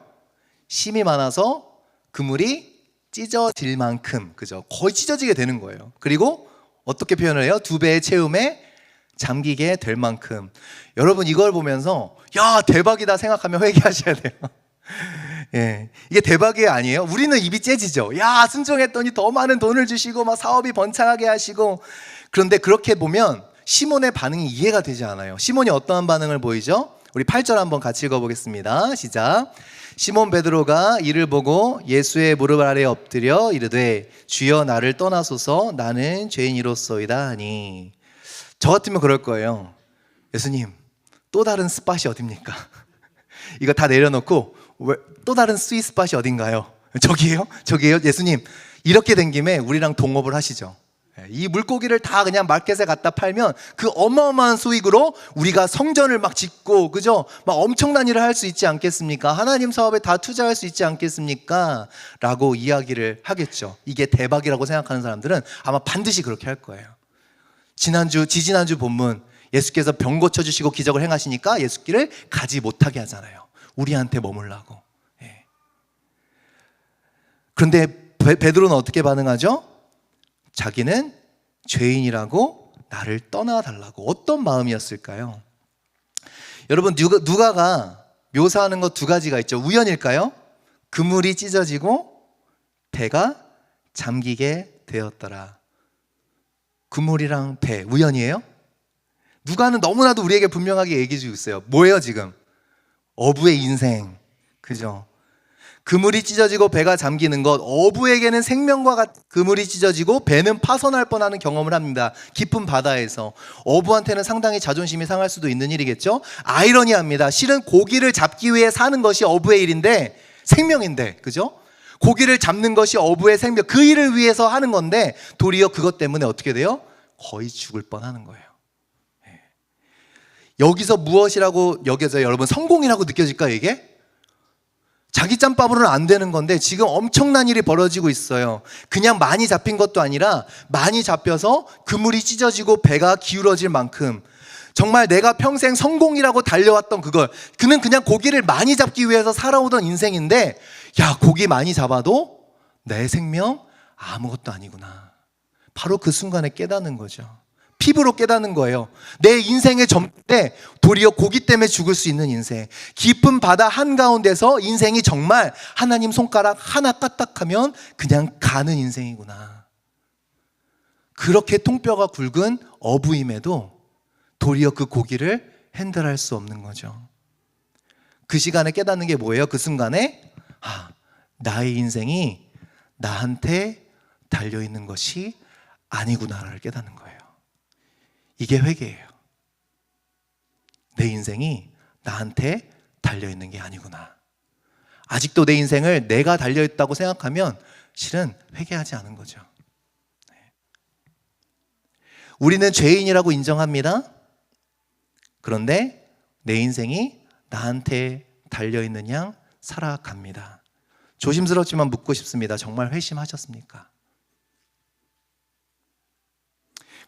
힘이 많아서 그물이 찢어질 만큼, 그죠? 거의 찢어지게 되는 거예요. 그리고 어떻게 표현을 해요? 두 배의 채움에 잠기게 될 만큼. 여러분 이걸 보면서 야 대박이다 생각하면 회개하셔야 돼요. 예, 이게 대박이 아니에요? 우리는 입이 째지죠. 야 순종했더니 더 많은 돈을 주시고 막 사업이 번창하게 하시고. 그런데 그렇게 보면 시몬의 반응이 이해가 되지 않아요. 시몬이 어떠한 반응을 보이죠? 우리 8절 한번 같이 읽어보겠습니다. 시작. 시몬 베드로가 이를 보고 예수의 무릎 아래 엎드려 이르되 주여 나를 떠나소서 나는 죄인이로소이다 하니. 저 같으면 그럴 거예요. 예수님 또 다른 스팟이 어딥니까? 이거 다 내려놓고 또 다른 스윗 스팟이 어딘가요? 저기예요? 예수님 이렇게 된 김에 우리랑 동업을 하시죠. 이 물고기를 다 그냥 마켓에 갖다 팔면 그 어마어마한 수익으로 우리가 성전을 막 짓고, 그죠? 막 엄청난 일을 할 수 있지 않겠습니까? 하나님 사업에 다 투자할 수 있지 않겠습니까? 라고 이야기를 하겠죠. 이게 대박이라고 생각하는 사람들은 아마 반드시 그렇게 할 거예요. 지지난주 본문 예수께서 병 고쳐주시고 기적을 행하시니까 예수길을 가지 못하게 하잖아요. 우리한테 머물라고. 예. 그런데 베드로는 어떻게 반응하죠? 자기는 죄인이라고 나를 떠나달라고. 어떤 마음이었을까요? 여러분 누가가 묘사하는 것 두 가지가 있죠. 우연일까요? 그물이 찢어지고 배가 잠기게 되었더라. 그물이랑 배 우연이에요? 누가는 너무나도 우리에게 분명하게 얘기해 주고 있어요. 뭐예요 지금? 어부의 인생, 그죠? 그물이 찢어지고 배가 잠기는 것, 어부에게는 생명과 같은 그물이 찢어지고 배는 파손할 뻔하는 경험을 합니다. 깊은 바다에서. 어부한테는 상당히 자존심이 상할 수도 있는 일이겠죠. 아이러니합니다. 실은 고기를 잡기 위해 사는 것이 어부의 일인데, 생명인데, 그죠? 고기를 잡는 것이 어부의 생명, 그 일을 위해서 하는 건데 도리어 그것 때문에 어떻게 돼요? 거의 죽을 뻔하는 거예요. 여기서 무엇이라고 여겨져요? 여러분 성공이라고 느껴질까요 이게? 자기 짬밥으로는 안 되는 건데 지금 엄청난 일이 벌어지고 있어요. 그냥 많이 잡힌 것도 아니라 많이 잡혀서 그물이 찢어지고 배가 기울어질 만큼, 정말 내가 평생 성공이라고 달려왔던 그걸, 그는 그냥 고기를 많이 잡기 위해서 살아오던 인생인데, 야 고기 많이 잡아도 내 생명 아무것도 아니구나. 바로 그 순간에 깨닫는 거죠. 피부로 깨닫는 거예요. 내 인생의 점때 도리어 고기 때문에 죽을 수 있는 인생, 깊은 바다 한가운데서 인생이 정말 하나님 손가락 하나 까딱하면 그냥 가는 인생이구나. 그렇게 통뼈가 굵은 어부임에도 도리어 그 고기를 핸들할 수 없는 거죠. 그 시간에 깨닫는 게 뭐예요? 그 순간에 나의 인생이 나한테 달려있는 것이 아니구나를 깨닫는 거예요. 이게 회개예요. 내 인생이 나한테 달려있는 게 아니구나. 아직도 내 인생을 내가 달려있다고 생각하면 실은 회개하지 않은 거죠. 우리는 죄인이라고 인정합니다. 그런데 내 인생이 나한테 달려있는 양 살아갑니다. 조심스럽지만 묻고 싶습니다. 정말 회심하셨습니까?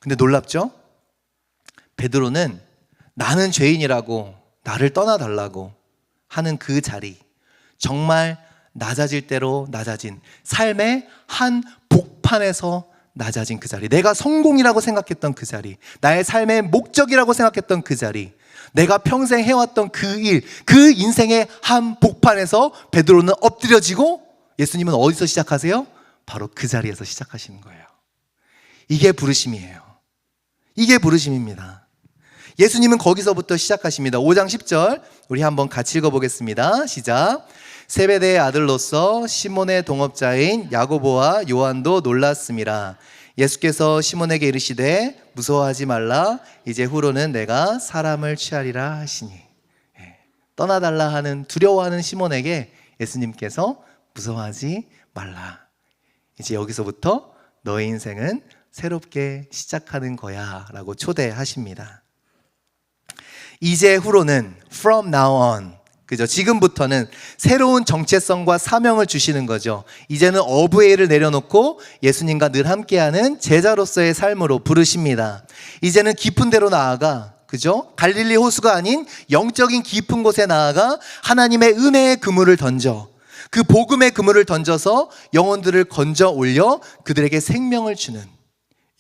근데 놀랍죠? 베드로는 나는 죄인이라고 나를 떠나달라고 하는 그 자리, 정말 낮아질 대로 낮아진 삶의 한 복판에서 낮아진 그 자리, 내가 성공이라고 생각했던 그 자리, 나의 삶의 목적이라고 생각했던 그 자리, 내가 평생 해왔던 그 일, 그 인생의 한 복판에서 베드로는 엎드려지고 예수님은 어디서 시작하세요? 바로 그 자리에서 시작하시는 거예요. 이게 부르심이에요. 이게 부르심입니다. 예수님은 거기서부터 시작하십니다. 5장 10절 우리 한번 같이 읽어보겠습니다. 시작. 세베대의 아들로서 시몬의 동업자인 야고보와 요한도 놀랐음이라. 예수께서 시몬에게 이르시되 무서워하지 말라. 이제 후로는 내가 사람을 취하리라 하시니. 떠나달라 하는, 두려워하는 시몬에게 예수님께서 무서워하지 말라. 이제 여기서부터 너의 인생은 새롭게 시작하는 거야 라고 초대하십니다. 이제 후로는 from now on, 그죠? 지금부터는 새로운 정체성과 사명을 주시는 거죠. 이제는 어부의를 내려놓고 예수님과 늘 함께하는 제자로서의 삶으로 부르십니다. 이제는 깊은 데로 나아가, 그죠? 갈릴리 호수가 아닌 영적인 깊은 곳에 나아가 하나님의 은혜의 그물을 던져, 그 복음의 그물을 던져서 영혼들을 건져 올려 그들에게 생명을 주는,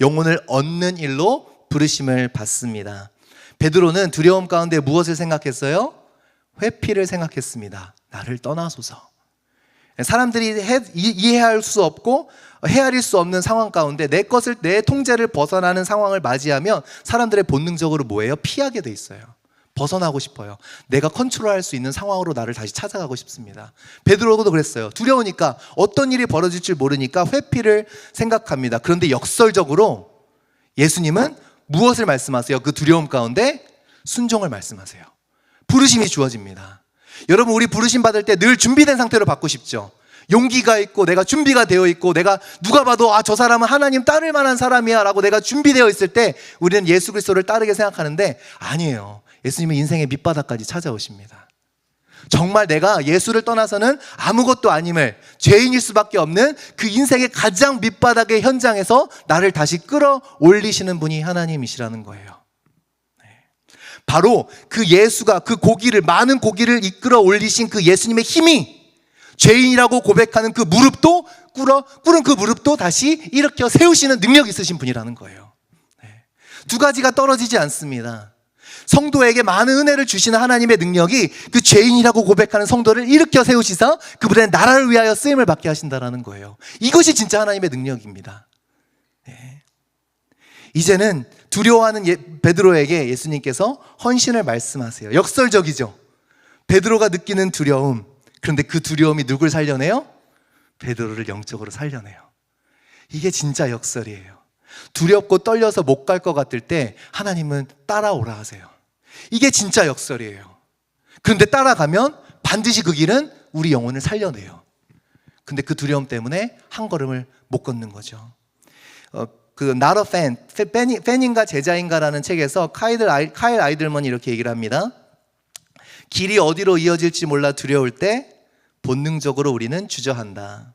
영혼을 얻는 일로 부르심을 받습니다. 베드로는 두려움 가운데 무엇을 생각했어요? 회피를 생각했습니다. 나를 떠나소서. 사람들이 이해할 수 없고 헤아릴 수 없는 상황 가운데 내 것을, 내 통제를 벗어나는 상황을 맞이하면 사람들의 본능적으로 뭐예요? 피하게 돼 있어요. 벗어나고 싶어요. 내가 컨트롤할 수 있는 상황으로 나를 다시 찾아가고 싶습니다. 베드로도 그랬어요. 두려우니까, 어떤 일이 벌어질 줄 모르니까 회피를 생각합니다. 그런데 역설적으로 예수님은 무엇을 말씀하세요? 그 두려움 가운데 순종을 말씀하세요. 부르심이 주어집니다. 여러분, 우리 부르심 받을 때 늘 준비된 상태로 받고 싶죠? 용기가 있고 내가 준비가 되어 있고 내가 누가 봐도 저 사람은 하나님 따를 만한 사람이야 라고 내가 준비되어 있을 때 우리는 예수 그리스도를 따르게 생각하는데, 아니에요. 예수님은 인생의 밑바닥까지 찾아오십니다. 정말 내가 예수를 떠나서는 아무것도 아님을, 죄인일 수밖에 없는 그 인생의 가장 밑바닥의 현장에서 나를 다시 끌어올리시는 분이 하나님이시라는 거예요. 바로 그 예수가, 그 고기를, 많은 고기를 이끌어 올리신 그 예수님의 힘이 죄인이라고 고백하는 그 무릎도 꿇은 그 무릎도 다시 일으켜 세우시는 능력이 있으신 분이라는 거예요. 두 가지가 떨어지지 않습니다. 성도에게 많은 은혜를 주시는 하나님의 능력이 그 죄인이라고 고백하는 성도를 일으켜 세우시사 그분의 나라를 위하여 쓰임을 받게 하신다는 거예요. 이것이 진짜 하나님의 능력입니다. 이제는 두려워하는 베드로에게 예수님께서 헌신을 말씀하세요. 역설적이죠. 베드로가 느끼는 두려움, 그런데 그 두려움이 누굴 살려내요? 베드로를 영적으로 살려내요. 이게 진짜 역설이에요. 두렵고 떨려서 못 갈 것 같을 때 하나님은 따라오라 하세요. 이게 진짜 역설이에요. 그런데 따라가면 반드시 그 길은 우리 영혼을 살려내요. 근데 그 두려움 때문에 한 걸음을 못 걷는 거죠. 그 Not a Fan, 팬인가 제자인가라는 책에서 카일 아이들먼이 이렇게 얘기를 합니다. 길이 어디로 이어질지 몰라 두려울 때 본능적으로 우리는 주저한다.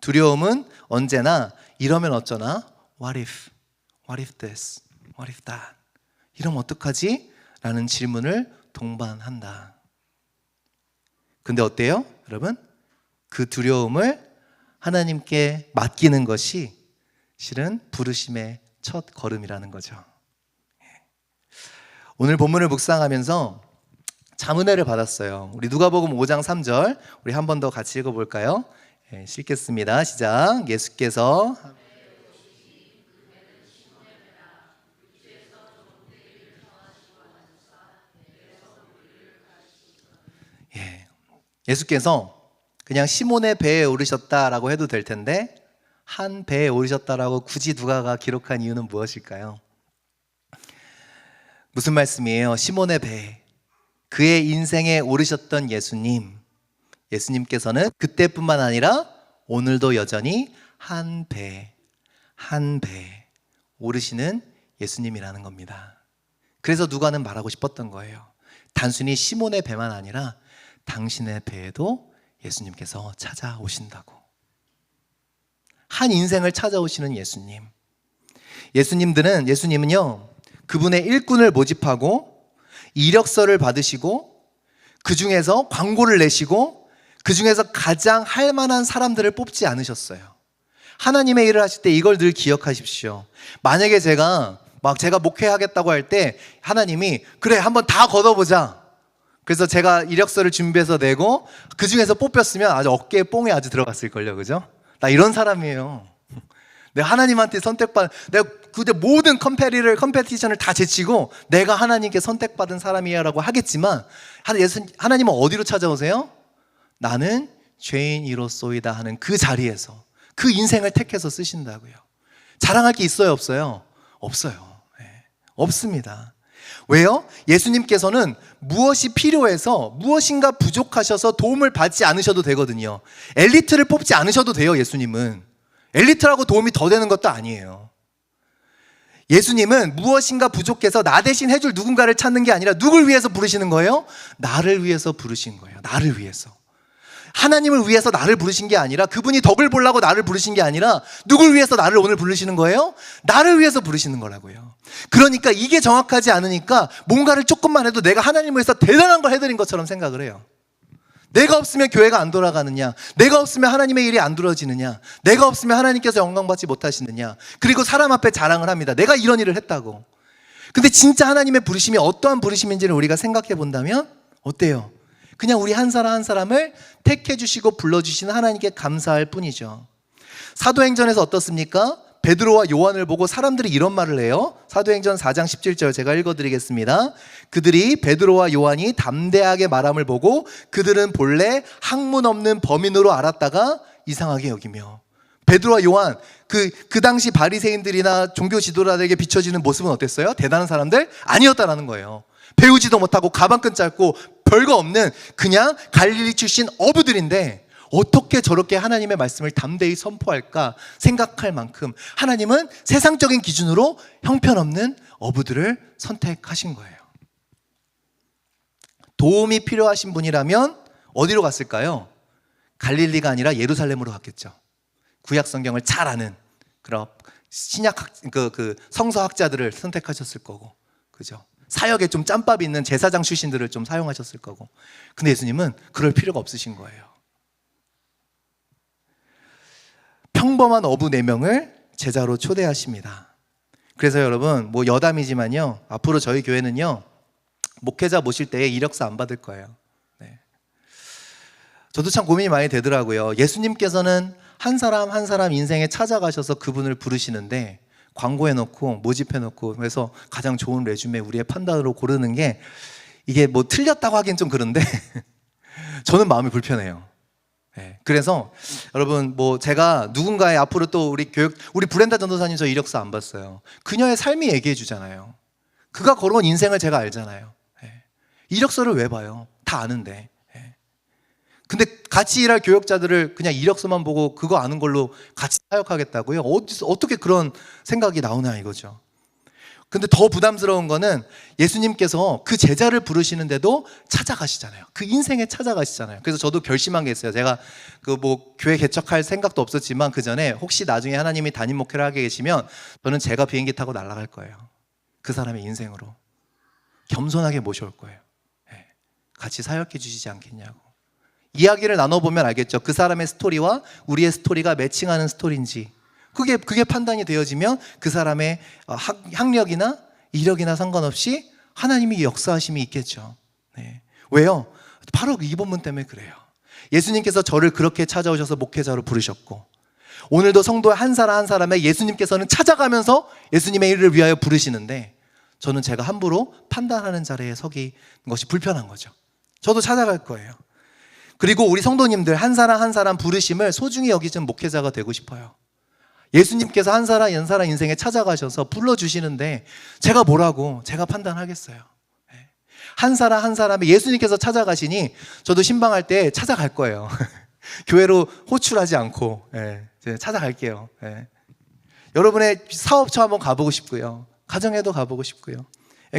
두려움은 언제나 이러면 어쩌나? What if? What if this? What if that? 이러면 어떡하지? 라는 질문을 동반한다. 근데 어때요? 여러분? 그 두려움을 하나님께 맡기는 것이 실은 부르심의 첫 걸음이라는 거죠. 오늘 본문을 묵상하면서 참 은혜를 받았어요. 우리 누가복음 5장 3절 우리 한 번 더 같이 읽어볼까요? 읽겠습니다. 시작. 예수께서 예수께서 그냥 시몬의 배에 오르셨다라고 해도 될 텐데 한 배에 오르셨다라고 굳이 누가가 기록한 이유는 무엇일까요? 무슨 말씀이에요? 시몬의 배, 그의 인생에 오르셨던 예수님께서는 그때뿐만 아니라 오늘도 여전히 한 배 오르시는 예수님이라는 겁니다. 그래서 누가는 말하고 싶었던 거예요. 단순히 시몬의 배만 아니라 당신의 배에도 예수님께서 찾아오신다고. 한 인생을 찾아오시는 예수님은요, 그분의 일꾼을 모집하고 이력서를 받으시고 그 중에서 광고를 내시고 그 중에서 가장 할 만한 사람들을 뽑지 않으셨어요. 하나님의 일을 하실 때 이걸 늘 기억하십시오. 만약에 제가 목회하겠다고 할 때 하나님이 그래 한번 다 걷어보자. 그래서 제가 이력서를 준비해서 내고 그 중에서 뽑혔으면 아주 어깨에 뽕이 아주 들어갔을걸요. 그죠? 나 이런 사람이에요. 내가 하나님한테 내가 그때 모든 컴페티션을 다 제치고 내가 하나님께 선택받은 사람이야 라고 하겠지만 하나님은 어디로 찾아오세요? 나는 죄인이로소이다 하는 그 자리에서 그 인생을 택해서 쓰신다고요. 자랑할 게 있어요, 없어요? 없어요. 네. 없습니다. 왜요? 예수님께서는 무엇이 필요해서 무엇인가 부족하셔서 도움을 받지 않으셔도 되거든요. 엘리트를 뽑지 않으셔도 돼요. 예수님은 엘리트라고 도움이 더 되는 것도 아니에요. 예수님은 무엇인가 부족해서 나 대신 해줄 누군가를 찾는 게 아니라 누굴 위해서 부르시는 거예요? 나를 위해서 부르신 거예요. 나를 위해서. 하나님을 위해서 나를 부르신 게 아니라, 그분이 덕을 보려고 나를 부르신 게 아니라 누굴 위해서 나를 오늘 부르시는 거예요? 나를 위해서 부르시는 거라고요. 그러니까 이게 정확하지 않으니까 뭔가를 조금만 해도 내가 하나님을 위해서 대단한 걸 해드린 것처럼 생각을 해요. 내가 없으면 교회가 안 돌아가느냐, 내가 없으면 하나님의 일이 안 이루어지느냐, 내가 없으면 하나님께서 영광받지 못하시느냐, 그리고 사람 앞에 자랑을 합니다. 내가 이런 일을 했다고. 근데 진짜 하나님의 부르심이 어떠한 부르심인지를 우리가 생각해 본다면 어때요? 그냥 우리 한 사람 한 사람을 택해 주시고 불러주시는 하나님께 감사할 뿐이죠. 사도행전에서 어떻습니까? 베드로와 요한을 보고 사람들이 이런 말을 해요. 사도행전 4장 17절 제가 읽어드리겠습니다. 그들이 베드로와 요한이 담대하게 말함을 보고 그들은 본래 학문 없는 범인으로 알았다가 이상하게 여기며. 베드로와 요한, 그 당시 바리새인들이나 종교 지도자들에게 비춰지는 모습은 어땠어요? 대단한 사람들? 아니었다라는 거예요. 배우지도 못하고 가방끈 짧고 별거 없는 그냥 갈릴리 출신 어부들인데 어떻게 저렇게 하나님의 말씀을 담대히 선포할까 생각할 만큼 하나님은 세상적인 기준으로 형편없는 어부들을 선택하신 거예요. 도움이 필요하신 분이라면 어디로 갔을까요? 갈릴리가 아니라 예루살렘으로 갔겠죠. 구약 성경을 잘 아는 그런 성서학자들을 선택하셨을 거고, 그죠? 사역에 좀 짬밥 있는 제사장 출신들을 좀 사용하셨을 거고. 근데 예수님은 그럴 필요가 없으신 거예요. 평범한 어부 4명을 제자로 초대하십니다. 그래서 여러분, 여담이지만요, 앞으로 저희 교회는요, 목회자 모실 때 이력서 안 받을 거예요. 네. 저도 참 고민이 많이 되더라고요. 예수님께서는 한 사람 한 사람 인생에 찾아가셔서 그분을 부르시는데 광고해놓고 모집해놓고 그래서 가장 좋은 레주메 우리의 판단으로 고르는 게 이게 틀렸다고 하긴 좀 그런데 저는 마음이 불편해요. 네. 그래서 여러분 제가 누군가의 앞으로 또 우리 브렌다 전도사님 저 이력서 안 봤어요. 그녀의 삶이 얘기해 주잖아요. 그가 걸어온 인생을 제가 알잖아요. 네. 이력서를 왜 봐요? 다 아는데. 네. 근데 같이 일할 교역자들을 그냥 이력서만 보고 그거 아는 걸로 같이 사역하겠다고요? 어떻게 그런 생각이 나오나 이거죠. 근데 더 부담스러운 거는 예수님께서 그 제자를 부르시는데도 찾아가시잖아요. 그 인생에 찾아가시잖아요. 그래서 저도 결심한 게 있어요. 제가 교회 개척할 생각도 없었지만 그 전에 혹시 나중에 하나님이 담임 목회를 하게 계시면 저는 제가 비행기 타고 날아갈 거예요. 그 사람의 인생으로 겸손하게 모셔올 거예요. 네. 같이 사역해 주시지 않겠냐고. 이야기를 나눠보면 알겠죠. 그 사람의 스토리와 우리의 스토리가 매칭하는 스토리인지 그게 판단이 되어지면 그 사람의 학력이나 이력이나 상관없이 하나님이 역사하심이 있겠죠. 네. 왜요? 바로 이 본문 때문에 그래요. 예수님께서 저를 그렇게 찾아오셔서 목회자로 부르셨고 오늘도 성도 한 사람 한 사람의 예수님께서는 찾아가면서 예수님의 일을 위하여 부르시는데 저는 제가 함부로 판단하는 자리에 서기 것이 불편한 거죠. 저도 찾아갈 거예요. 그리고 우리 성도님들 한 사람 한 사람 부르심을 소중히 여기는 목회자가 되고 싶어요. 예수님께서 한 사람 인생에 찾아가셔서 불러주시는데 제가 뭐라고 제가 판단하겠어요. 한 사람 한 사람이 예수님께서 찾아가시니 저도 신방할 때 찾아갈 거예요. 교회로 호출하지 않고 찾아갈게요. 여러분의 사업처 한번 가보고 싶고요. 가정에도 가보고 싶고요.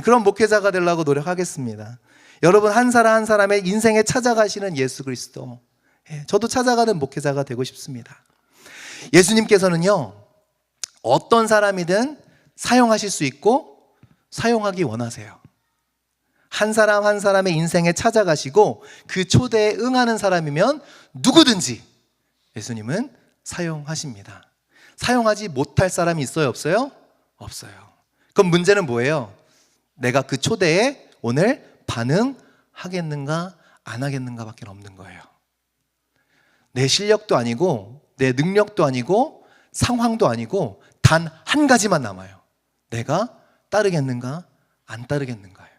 그런 목회자가 되려고 노력하겠습니다. 여러분 한 사람 한 사람의 인생에 찾아가시는 예수 그리스도, 저도 찾아가는 목회자가 되고 싶습니다. 예수님께서는요 어떤 사람이든 사용하실 수 있고 사용하기 원하세요. 한 사람 한 사람의 인생에 찾아가시고 그 초대에 응하는 사람이면 누구든지 예수님은 사용하십니다. 사용하지 못할 사람이 있어요, 없어요? 없어요. 그럼 문제는 뭐예요? 내가 그 초대에 오늘 반응하겠는가 안 하겠는가 밖에 없는 거예요. 내 실력도 아니고 내 능력도 아니고 상황도 아니고 단 한 가지만 남아요. 내가 따르겠는가 안 따르겠는가요.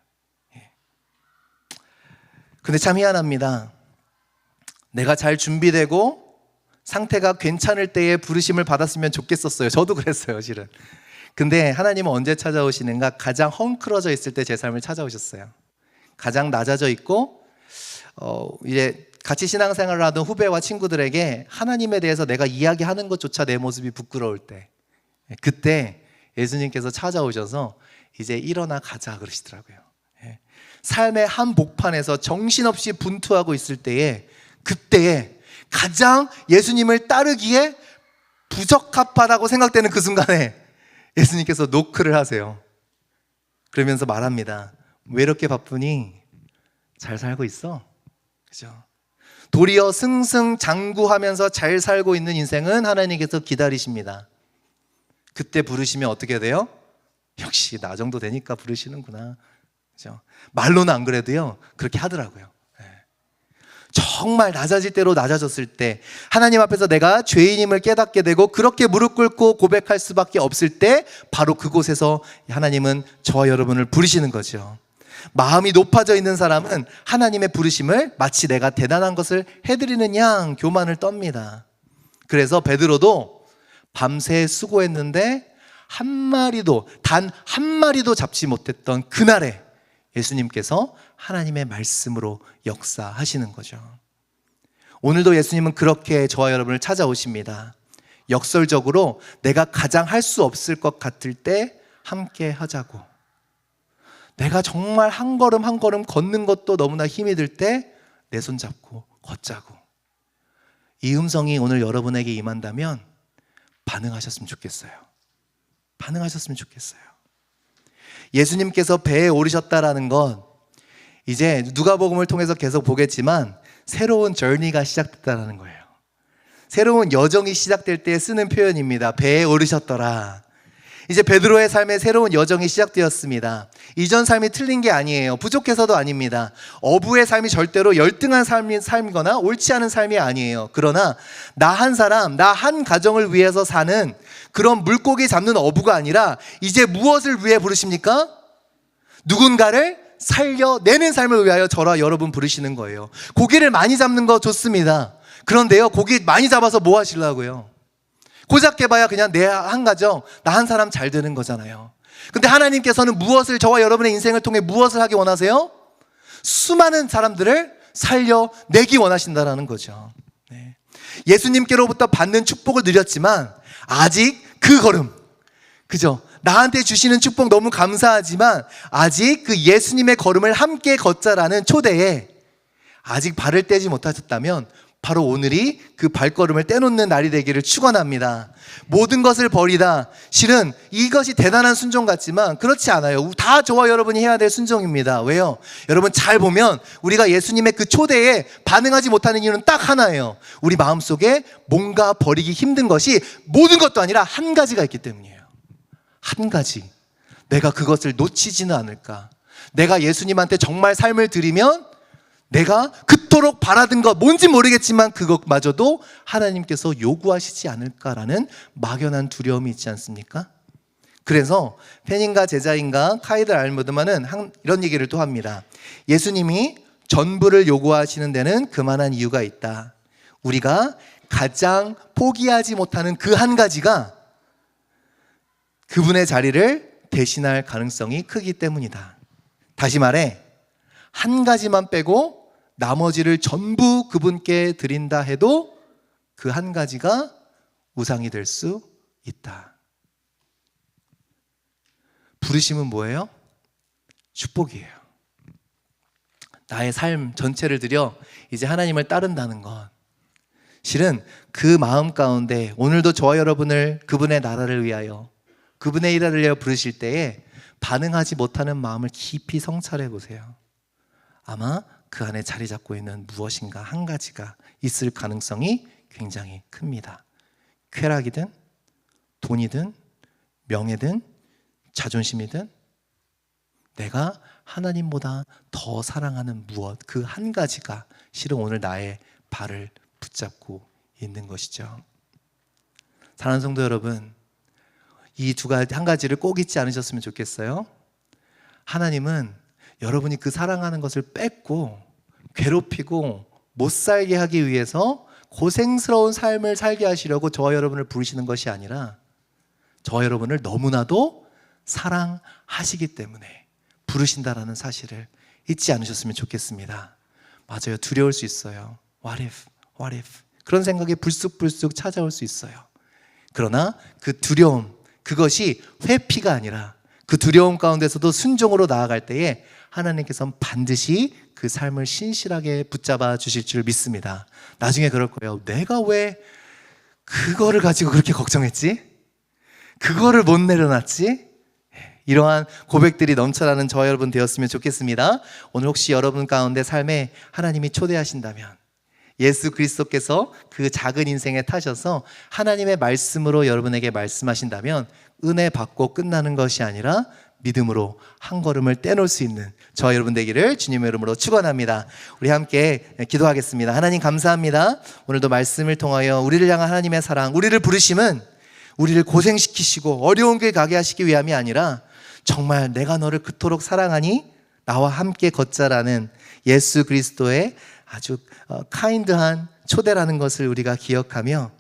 근데 참 희한합니다. 내가 잘 준비되고 상태가 괜찮을 때에 부르심을 받았으면 좋겠었어요. 저도 그랬어요, 실은. 근데 하나님은 언제 찾아오시는가? 가장 헝클어져 있을 때 제 삶을 찾아오셨어요. 가장 낮아져 있고 이제 같이 신앙생활을 하던 후배와 친구들에게 하나님에 대해서 내가 이야기하는 것조차 내 모습이 부끄러울 때, 그때 예수님께서 찾아오셔서 이제 일어나 가자 그러시더라고요. 삶의 한복판에서 정신없이 분투하고 있을 때에, 그때에 가장 예수님을 따르기에 부적합하다고 생각되는 그 순간에 예수님께서 노크를 하세요. 그러면서 말합니다. 왜 이렇게 바쁘니? 잘 살고 있어? 그죠? 도리어 승승장구하면서 잘 살고 있는 인생은 하나님께서 기다리십니다. 그때 부르시면 어떻게 돼요? 역시 나 정도 되니까 부르시는구나. 그죠? 말로는 안 그래도요, 그렇게 하더라고요. 정말 낮아질 대로 낮아졌을 때, 하나님 앞에서 내가 죄인임을 깨닫게 되고 그렇게 무릎 꿇고 고백할 수밖에 없을 때, 바로 그곳에서 하나님은 저와 여러분을 부르시는 거죠. 마음이 높아져 있는 사람은 하나님의 부르심을 마치 내가 대단한 것을 해드리는 양 교만을 떱니다. 그래서 베드로도 밤새 수고했는데 한 마리도, 단 한 마리도 잡지 못했던 그날에 예수님께서 하나님의 말씀으로 역사하시는 거죠. 오늘도 예수님은 그렇게 저와 여러분을 찾아오십니다. 역설적으로 내가 가장 할 수 없을 것 같을 때 함께 하자고, 내가 정말 한 걸음 한 걸음 걷는 것도 너무나 힘이 들 때 내 손 잡고 걷자고. 이 음성이 오늘 여러분에게 임한다면 반응하셨으면 좋겠어요. 반응하셨으면 좋겠어요. 예수님께서 배에 오르셨다라는 건 이제 누가복음을 통해서 계속 보겠지만 새로운 저니가 시작됐다는 거예요. 새로운 여정이 시작될 때 쓰는 표현입니다. 배에 오르셨더라. 이제 베드로의 삶에 새로운 여정이 시작되었습니다. 이전 삶이 틀린 게 아니에요. 부족해서도 아닙니다. 어부의 삶이 절대로 열등한 삶이거나 옳지 않은 삶이 아니에요. 그러나 나 한 사람, 나 한 가정을 위해서 사는 그런 물고기 잡는 어부가 아니라 이제 무엇을 위해 부르십니까? 누군가를 살려내는 삶을 위하여 저와 여러분 부르시는 거예요. 고기를 많이 잡는 거 좋습니다. 그런데요, 고기 많이 잡아서 뭐 하시려고요? 고작 해봐야 그냥 내 한 가정, 나 한 사람 잘 되는 거잖아요. 근데 하나님께서는 무엇을, 저와 여러분의 인생을 통해 무엇을 하기 원하세요? 수많은 사람들을 살려내기 원하신다라는 거죠. 네. 예수님께로부터 받는 축복을 누렸지만 아직 그 걸음, 그죠? 나한테 주시는 축복 너무 감사하지만 아직 그 예수님의 걸음을 함께 걷자라는 초대에 아직 발을 떼지 못하셨다면 바로 오늘이 그 발걸음을 떼놓는 날이 되기를 축원합니다. 모든 것을 버리다. 실은 이것이 대단한 순종 같지만 그렇지 않아요. 다 저와 여러분이 해야 될 순종입니다. 왜요? 여러분 잘 보면 우리가 예수님의 그 초대에 반응하지 못하는 이유는 딱 하나예요. 우리 마음속에 뭔가 버리기 힘든 것이 모든 것도 아니라 한 가지가 있기 때문이에요. 한 가지. 내가 그것을 놓치지는 않을까. 내가 예수님한테 정말 삶을 드리면 내가 그토록 바라던 것, 뭔지 모르겠지만 그것마저도 하나님께서 요구하시지 않을까라는 막연한 두려움이 있지 않습니까? 그래서 팬인가 제자인가 카이드 알무드만은 이런 얘기를 또 합니다. 예수님이 전부를 요구하시는 데는 그만한 이유가 있다. 우리가 가장 포기하지 못하는 그 한 가지가 그분의 자리를 대신할 가능성이 크기 때문이다. 다시 말해, 한 가지만 빼고 나머지를 전부 그분께 드린다 해도 그 한 가지가 우상이 될 수 있다. 부르심은 뭐예요? 축복이에요. 나의 삶 전체를 들여 이제 하나님을 따른다는 것. 실은 그 마음 가운데 오늘도 저와 여러분을 그분의 나라를 위하여, 그분의 일을 위하여 부르실 때에 반응하지 못하는 마음을 깊이 성찰해 보세요. 아마 그 안에 자리 잡고 있는 무엇인가 한 가지가 있을 가능성이 굉장히 큽니다. 쾌락이든 돈이든 명예든 자존심이든 내가 하나님보다 더 사랑하는 무엇, 그 한 가지가 실은 오늘 나의 발을 붙잡고 있는 것이죠. 사랑하는 성도 여러분, 이 한 가지를 꼭 잊지 않으셨으면 좋겠어요. 하나님은 여러분이 그 사랑하는 것을 뺏고 괴롭히고 못 살게 하기 위해서 고생스러운 삶을 살게 하시려고 저와 여러분을 부르시는 것이 아니라 저와 여러분을 너무나도 사랑하시기 때문에 부르신다라는 사실을 잊지 않으셨으면 좋겠습니다. 맞아요. 두려울 수 있어요. What if? 그런 생각이 불쑥불쑥 찾아올 수 있어요. 그러나 그 두려움, 그것이 회피가 아니라 그 두려움 가운데서도 순종으로 나아갈 때에 하나님께서는 반드시 그 삶을 신실하게 붙잡아 주실 줄 믿습니다. 나중에 그럴 거예요. 내가 왜 그거를 가지고 그렇게 걱정했지? 그거를 못 내려놨지? 이러한 고백들이 넘쳐나는 저와 여러분 되었으면 좋겠습니다. 오늘 혹시 여러분 가운데 삶에 하나님이 초대하신다면 예수 그리스도께서 그 작은 인생에 타셔서 하나님의 말씀으로 여러분에게 말씀하신다면 은혜 받고 끝나는 것이 아니라 믿음으로 한 걸음을 떼놓을 수 있는 저와 여러분 되기를 주님의 이름으로 축원합니다. 우리 함께 기도하겠습니다. 하나님 감사합니다. 오늘도 말씀을 통하여 우리를 향한 하나님의 사랑, 우리를 부르심은 우리를 고생시키시고 어려운 길 가게 하시기 위함이 아니라 정말 내가 너를 그토록 사랑하니 나와 함께 걷자라는 예수 그리스도의 아주 카인드한 초대라는 것을 우리가 기억하며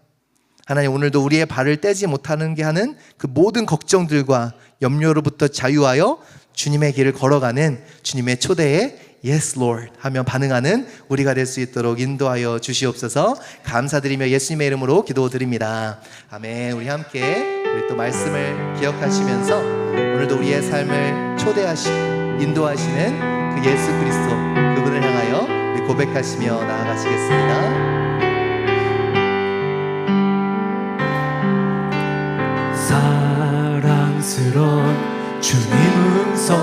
하나님 오늘도 우리의 발을 떼지 못하는 게 하는 그 모든 걱정들과 염려로부터 자유하여 주님의 길을 걸어가는 주님의 초대에 Yes Lord 하며 반응하는 우리가 될 수 있도록 인도하여 주시옵소서. 감사드리며 예수님의 이름으로 기도드립니다. 아멘. 우리 함께 우리 또 말씀을 기억하시면서 오늘도 우리의 삶을 초대하시고 인도하시는 그 예수 그리스도 그분을 향하여 우리 고백하시며 나아가시겠습니다. 사랑스러운 주님 음성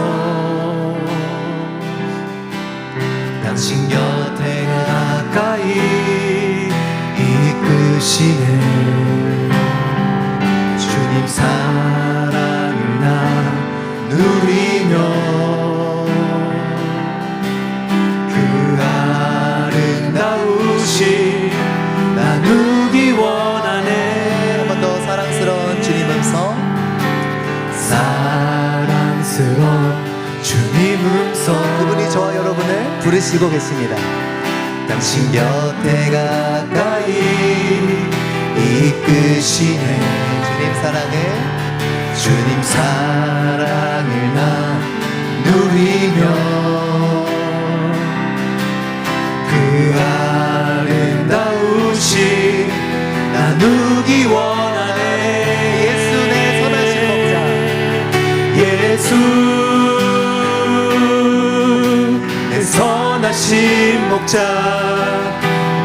당신 곁에 가까이 이끄시네 주님 사랑을 나누리며 그 아름다우신 나누기 원하네. 한 번 더 사랑스러운 주님 음성 사랑스러운 주님 음성 그분이 저와 여러분을 부르시고 계십니다. 당신 곁에 가까이 이끄시네 주님 사랑을 나누리며 그 아름다우신 나누기 원하네. 예수 내 선하신 목자 예수 내 선하신 목자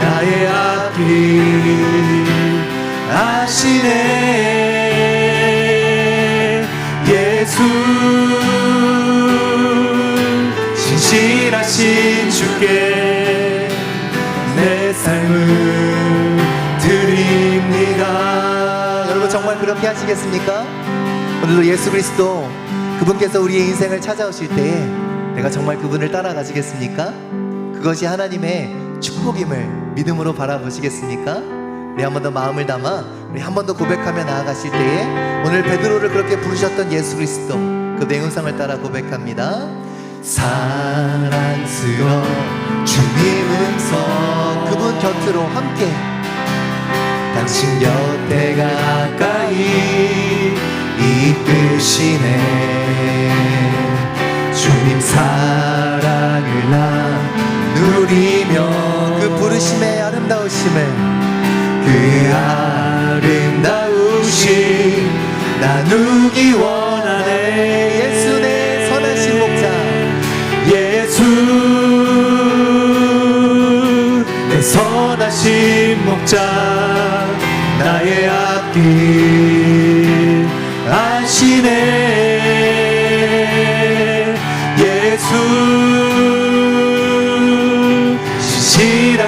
나의 앞길 아시네. 예수 신실하신 주께 내 삶을 드립니다. 여러분 정말 그렇게 하시겠습니까? 오늘도 예수 그리스도 그분께서 우리의 인생을 찾아오실 때에 내가 정말 그분을 따라가시겠습니까? 그것이 하나님의 축복임을 믿음으로 바라보시겠습니까? 우리 한 번 더 마음을 담아 우리 한 번 더 고백하며 나아가실 때에 오늘 베드로를 그렇게 부르셨던 예수 그리스도 그 맹음성을 따라 고백합니다. 사랑스러운 주님 음성 그분 곁으로 함께 당신 곁에 가까이 이끄시네 주님 사랑을 나누리며 그 부르심의 아름다우심을 그 아름다우신 나누기 원하네. 예수 내 선하신 목자 예수 내 선하신 목자 나의 앞길 아시네. 예수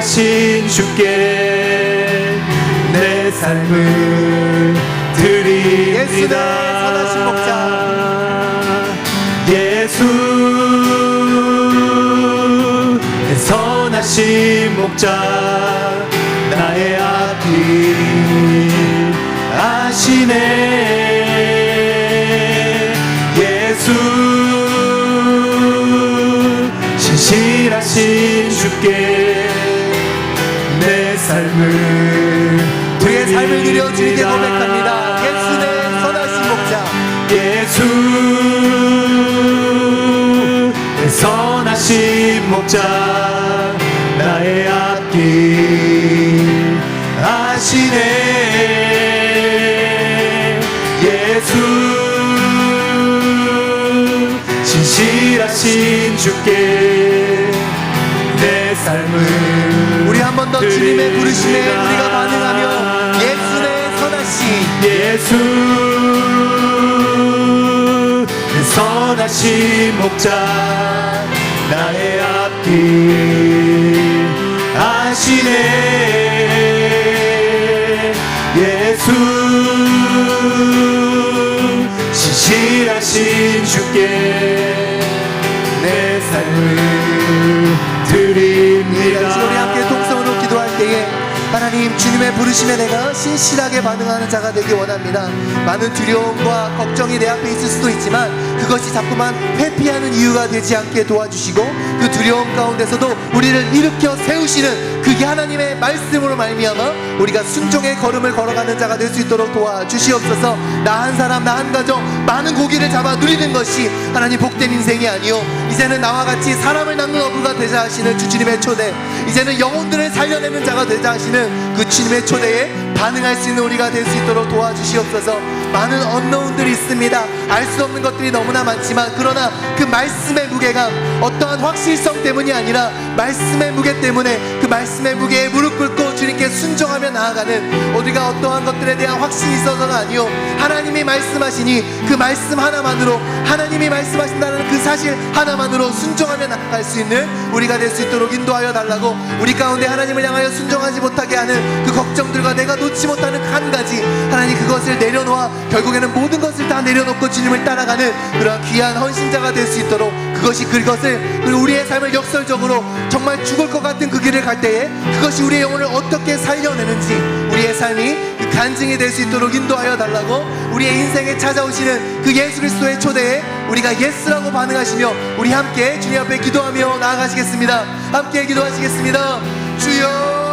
신실하신 주께 내 삶을 드립니다. 예수 내 선하신 목자, 나의 앞길 아시네. 예수 신실하신 주께 내 삶을 우리의 삶을 드려 주님께 고백합니다. 예수 내 선하신 목자, 예수 내 선하신 목자, 나의 앞길 아시네. 예수 신실하신 주께 내 삶을 우리 한 번 더 주님의 부르심에 우리가 반응하며 예수 내 선하신, 예수 내 선하신 목자, 나의 앞길 아시네. 예수 신실하신 주께 내 삶을 드립니다. 우리 함께 동성으로 기도할 때에 하나님, 주님의 부르심에 내가 신실하게 반응하는 자가 되기 원합니다. 많은 두려움과 걱정이 내 앞에 있을 수도 있지만 그것이 자꾸만 회피하는 이유가 되지 않게 도와주시고, 그 두려움 가운데서도 우리를 일으켜 세우시는 그게 하나님의 말씀으로 말미암아 우리가 순종의 걸음을 걸어가는 자가 될 수 있도록 도와주시옵소서. 나 한 사람, 나 한 가정 많은 고기를 잡아 누리는 것이 하나님 복된 인생이 아니요, 이제는 나와 같이 사람을 낚는 어부가 되자 하시는 주 주님의 초대, 이제는 영혼들을 살려내는 자가 되자 하시는 그 주님의 초대에 반응할 수 있는 우리가 될 수 있도록 도와주시옵소서. 많은 언노운들이 있습니다. 알 수 없는 것들이 너무나 많지만, 그러나 그 말씀의 무게감, 어떠한 확실성 때문이 아니라 말씀의 무게 때문에 그 말씀의 무게에 무릎 꿇고 주님께 순종하며 나아가는, 우리가 어떠한 것들에 대한 확신이 있어서가 아니요, 하나님이 말씀하시니 그 말씀 하나만으로, 하나님이 말씀하신다는 그 사실 하나만으로 순종하며 나아갈 수 있는 우리가 될 수 있도록 인도하여 달라고, 우리 가운데 하나님을 향하여 순종하지 못하게 하는 그 걱정들과 내가 놓지 못하는 한 가지, 하나님 그것을 내려놓아 결국에는 모든 것을 다 내려놓고 주님을 따라가는 그러한 귀한 헌신자가 될 수 있도록, 그것을 그리고 우리의 삶을 역설적으로 정말 죽을 것 같은 그 길을 갈 때에 그것이 우리의 영혼을 어떻게 살려내는지, 우리의 삶이 그 간증이 될 수 있도록 인도하여 달라고, 우리의 인생에 찾아오시는 그 예수 그리스도의 초대에 우리가 예스라고 반응하시며 우리 함께 주님 앞에 기도하며 나아가시겠습니다. 함께 기도하시겠습니다. 주여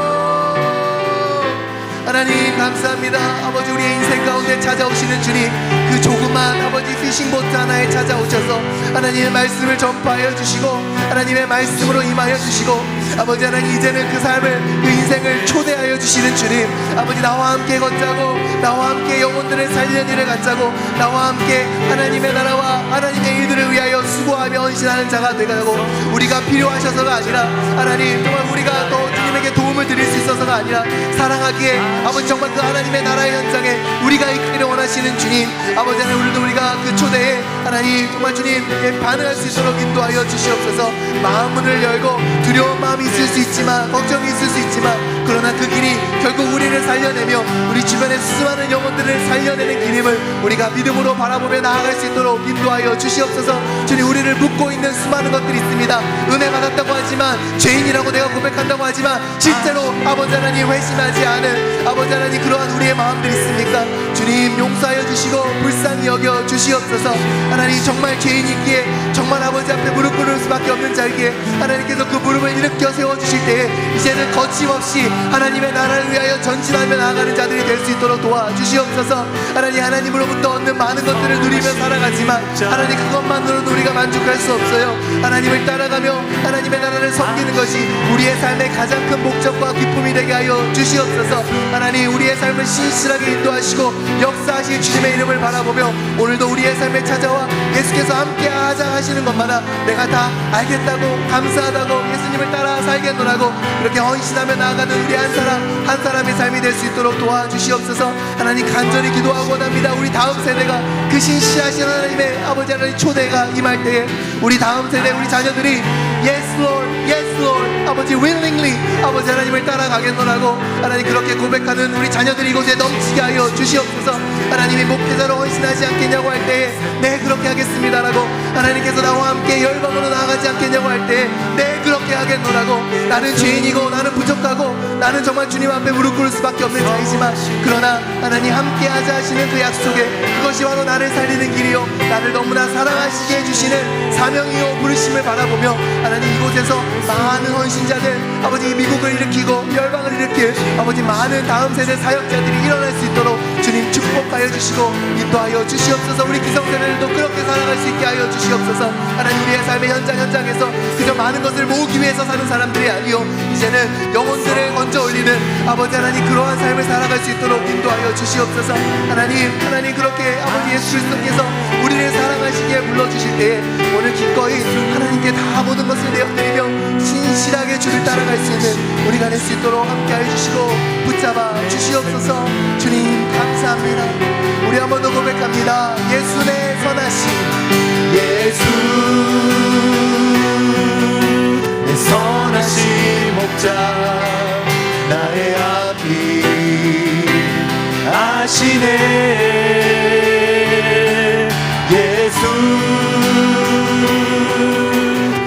하나님 감사합니다. 아버지, 우리의 인생 가운데 찾아오시는 주님, 그 조그만 아버지 피싱보트 하나에 찾아오셔서 하나님의 말씀을 전파하여 주시고 하나님의 말씀으로 임하여 주시고, 아버지 하나님 이제는 그 삶을, 그 인생을 초대하여 주시는 주님, 아버지 나와 함께 걷자고, 나와 함께 영혼들을 살리는 일을 갖자고, 나와 함께 하나님의 나라와 하나님의 일들을 위하여 수고하며 헌신하는 자가 되가고, 우리가 필요하셔서가 아니라 하나님 정말 우리가 더 주님에게 도움을 드릴 수 있어서가 아니라 사랑하기에 아버지 정말 그 하나님의 나라의 현장에 우리가 이끌기를 원하시는 주님, 아버지 하나님 오늘도 우리가 그 초대에 하나님 정말 주님께 반응할 수 있도록 인도하여 주시옵소서. 마음문을 열고 두려운 마음이 있을 수 있지만, 걱정이 있을 수 있지만, 그러나 그 길이 결국 우리를 살려내며 우리 주변의 수많은 영혼들을 살려내는 길임을 우리가 믿음으로 바라보며 나아갈 수 있도록 인도하여 주시옵소서. 주님, 우리를 묶고 있는 수많은 것들이 있습니다. 은혜 받았다고 하지만, 죄인이라고 내가 고백한다고 하지만 실제로 아버지 하나님 회심하지 않은 아버지 하나님 그러한 우리의 마음들이 있습니까? 주님 용서하여 주시고 불쌍히 여겨 주시옵소서. 하나님 정말 죄인이기에, 정말 아버지 앞에 무릎 꿇을 수밖에 없는 자에게 하나님께서 그 무릎을 일으켜 세워주실 때에 이제는 거침없이 하나님의 나라를 위하여 전진하며 나아가는 자들이 될 수 있도록 도와주시옵소서. 하나님으로부터 얻는 많은 것들을 누리며 살아가지만 하나님 그것만으로도 우리가 만족할 수 없어요. 하나님을 따라가며 하나님의 나라를 섬기는 것이 우리의 삶의 가장 큰 목적과 기쁨이 되게 하여 주시옵소서. 하나님 우리의 삶을 신실하게 인도하시고 역사하실 주님의 이름을 바라보며 오늘도 우리의 삶에 찾아와 예수께서 함께 하자 하시는 것마다 내가 다 알겠다고, 감사하다고, 예수님을 따라 살겠노라고 그렇게 헌신하며 나아가는 우리 한 사람 한 사람의 삶이 될 수 있도록 도와주시옵소서. 하나님 간절히 기도하고 원합니다. 우리 다음 세대가 그 신실하신 하나님의 아버지 하나님 초대가 임할 때에 우리 다음 세대, 우리 자녀들이 Yes Lord, Yes Lord, 아버지 willingly, 아버지 아버지 하나님을 따라가겠노라고 하나님 그렇게 고백하는 우리 자녀들이 이곳에 넘치게 하여 주시옵소서. 하나님이 목회자로 헌신하지 않겠냐고 할 때에 네 그렇게 하겠습니다라고, 하나님께서 나와 함께 열방으로 나아가지 않겠냐고 할 때에 네 그렇게 하겠노라고, 나는 죄인이고 나는 부족하고 나는 정말 주님 앞에 무릎 꿇을 수밖에 없는 자이지만 그러나 하나님 함께 하자 하시는 그 약속에 그것이 바로 나를 살리는 길이요 나를 너무나 사랑하시게 해주시는 사명이요 부르심을 바라보며 하나님 이곳에서 많은 헌신자들 아버지 미국을 일으키고 열방을 일으킬 아버지 많은 다음 세대 사역자들이 일어날 수 있도록 주님 축복하여 주시고 인도하여 주시옵소서. 우리 기성세대들도 그렇게 살아갈 수 있게 하여 주시옵소서. 하나님 우리의 삶의 현장에서 그저 많은 것을 모으기 위해서 사는 사람들이 아니요 이제는 영혼들을 건져 올리는 아버지 하나님 그러한 삶을 살아갈 수 있도록 인도하여 주시옵소서. 하나님 그렇게 아버지 예수 그리스도께서 우리를 사랑하시기에 불러주실 때에 오늘 기꺼이 하나님께 다 모든 것을 내어드리며 신실하게 주를 따라갈 수 있는 우리가 될 수 있도록 함께하여 주시고 붙잡아 주시옵소서. 주님 감사합니다. 우리 한 번 더 고백합니다. 예수 내 선하심, 예수 내 선하신 목자 나의 앞이 아시네. 예수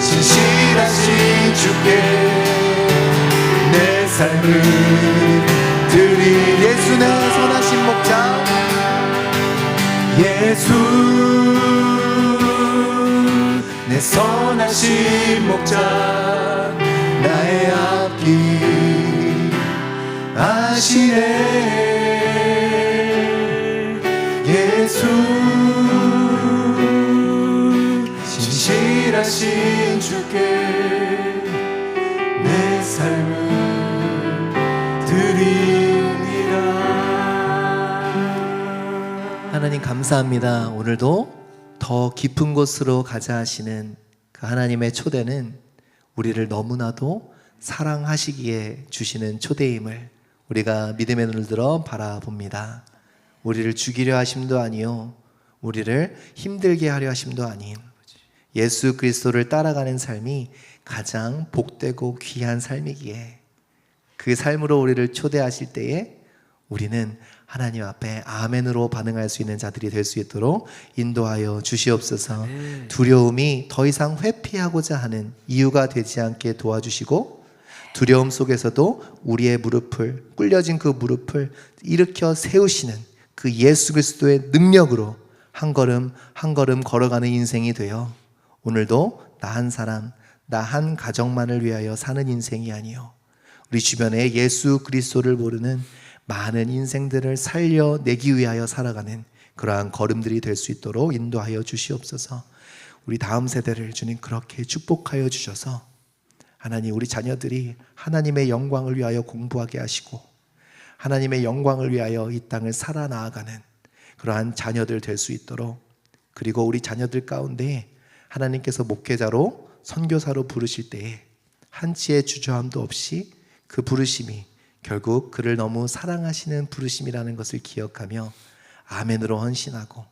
신실하신 주께 내 삶을 드리. 예수 내 선하신 목자, 예수 내 선하신 목자 나의 앞길 아시네. 예수 신실하신 주께 내 삶을 드리옵니다. 하나님 감사합니다. 오늘도 더 깊은 곳으로 가자 하시는 그 하나님의 초대는 우리를 너무나도 사랑하시기에 주시는 초대임을 우리가 믿음의 눈을 들어 바라봅니다. 우리를 죽이려 하심도 아니요 우리를 힘들게 하려 하심도 아닌 예수 그리스도를 따라가는 삶이 가장 복되고 귀한 삶이기에 그 삶으로 우리를 초대하실 때에 우리는 하나님 앞에 아멘으로 반응할 수 있는 자들이 될 수 있도록 인도하여 주시옵소서. 두려움이 더 이상 회피하고자 하는 이유가 되지 않게 도와주시고 두려움 속에서도 우리의 무릎을 꿇려진 그 무릎을 일으켜 세우시는 그 예수 그리스도의 능력으로 한 걸음 한 걸음 걸어가는 인생이 되어 오늘도 나 한 사람, 나 한 가정만을 위하여 사는 인생이 아니요 우리 주변에 예수 그리스도를 모르는 많은 인생들을 살려내기 위하여 살아가는 그러한 걸음들이 될 수 있도록 인도하여 주시옵소서. 우리 다음 세대를 주님 그렇게 축복하여 주셔서 하나님 우리 자녀들이 하나님의 영광을 위하여 공부하게 하시고 하나님의 영광을 위하여 이 땅을 살아나가는 그러한 자녀들 될 수 있도록, 그리고 우리 자녀들 가운데 하나님께서 목회자로 선교사로 부르실 때에 한치의 주저함도 없이 그 부르심이 결국 그를 너무 사랑하시는 부르심이라는 것을 기억하며 아멘으로 헌신하고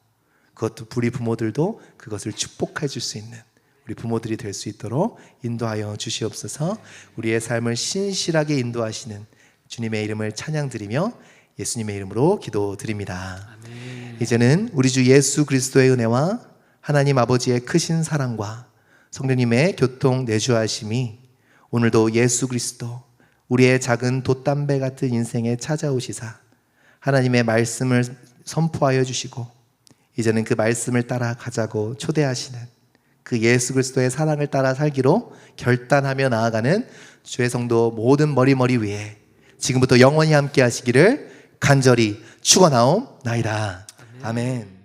그것도 우리 부모들도 그것을 축복해 줄 수 있는 우리 부모들이 될 수 있도록 인도하여 주시옵소서. 우리의 삶을 신실하게 인도하시는 주님의 이름을 찬양드리며 예수님의 이름으로 기도드립니다. 아멘. 이제는 우리 주 예수 그리스도의 은혜와 하나님 아버지의 크신 사랑과 성령님의 교통 내주하심이 오늘도 예수 그리스도 우리의 작은 돛담배 같은 인생에 찾아오시사 하나님의 말씀을 선포하여 주시고 이제는 그 말씀을 따라 가자고 초대하시는 그 예수 그리스도의 사랑을 따라 살기로 결단하며 나아가는 주의 성도 모든 머리 위에 지금부터 영원히 함께 하시기를 간절히 축원하옵나이다. 아멘.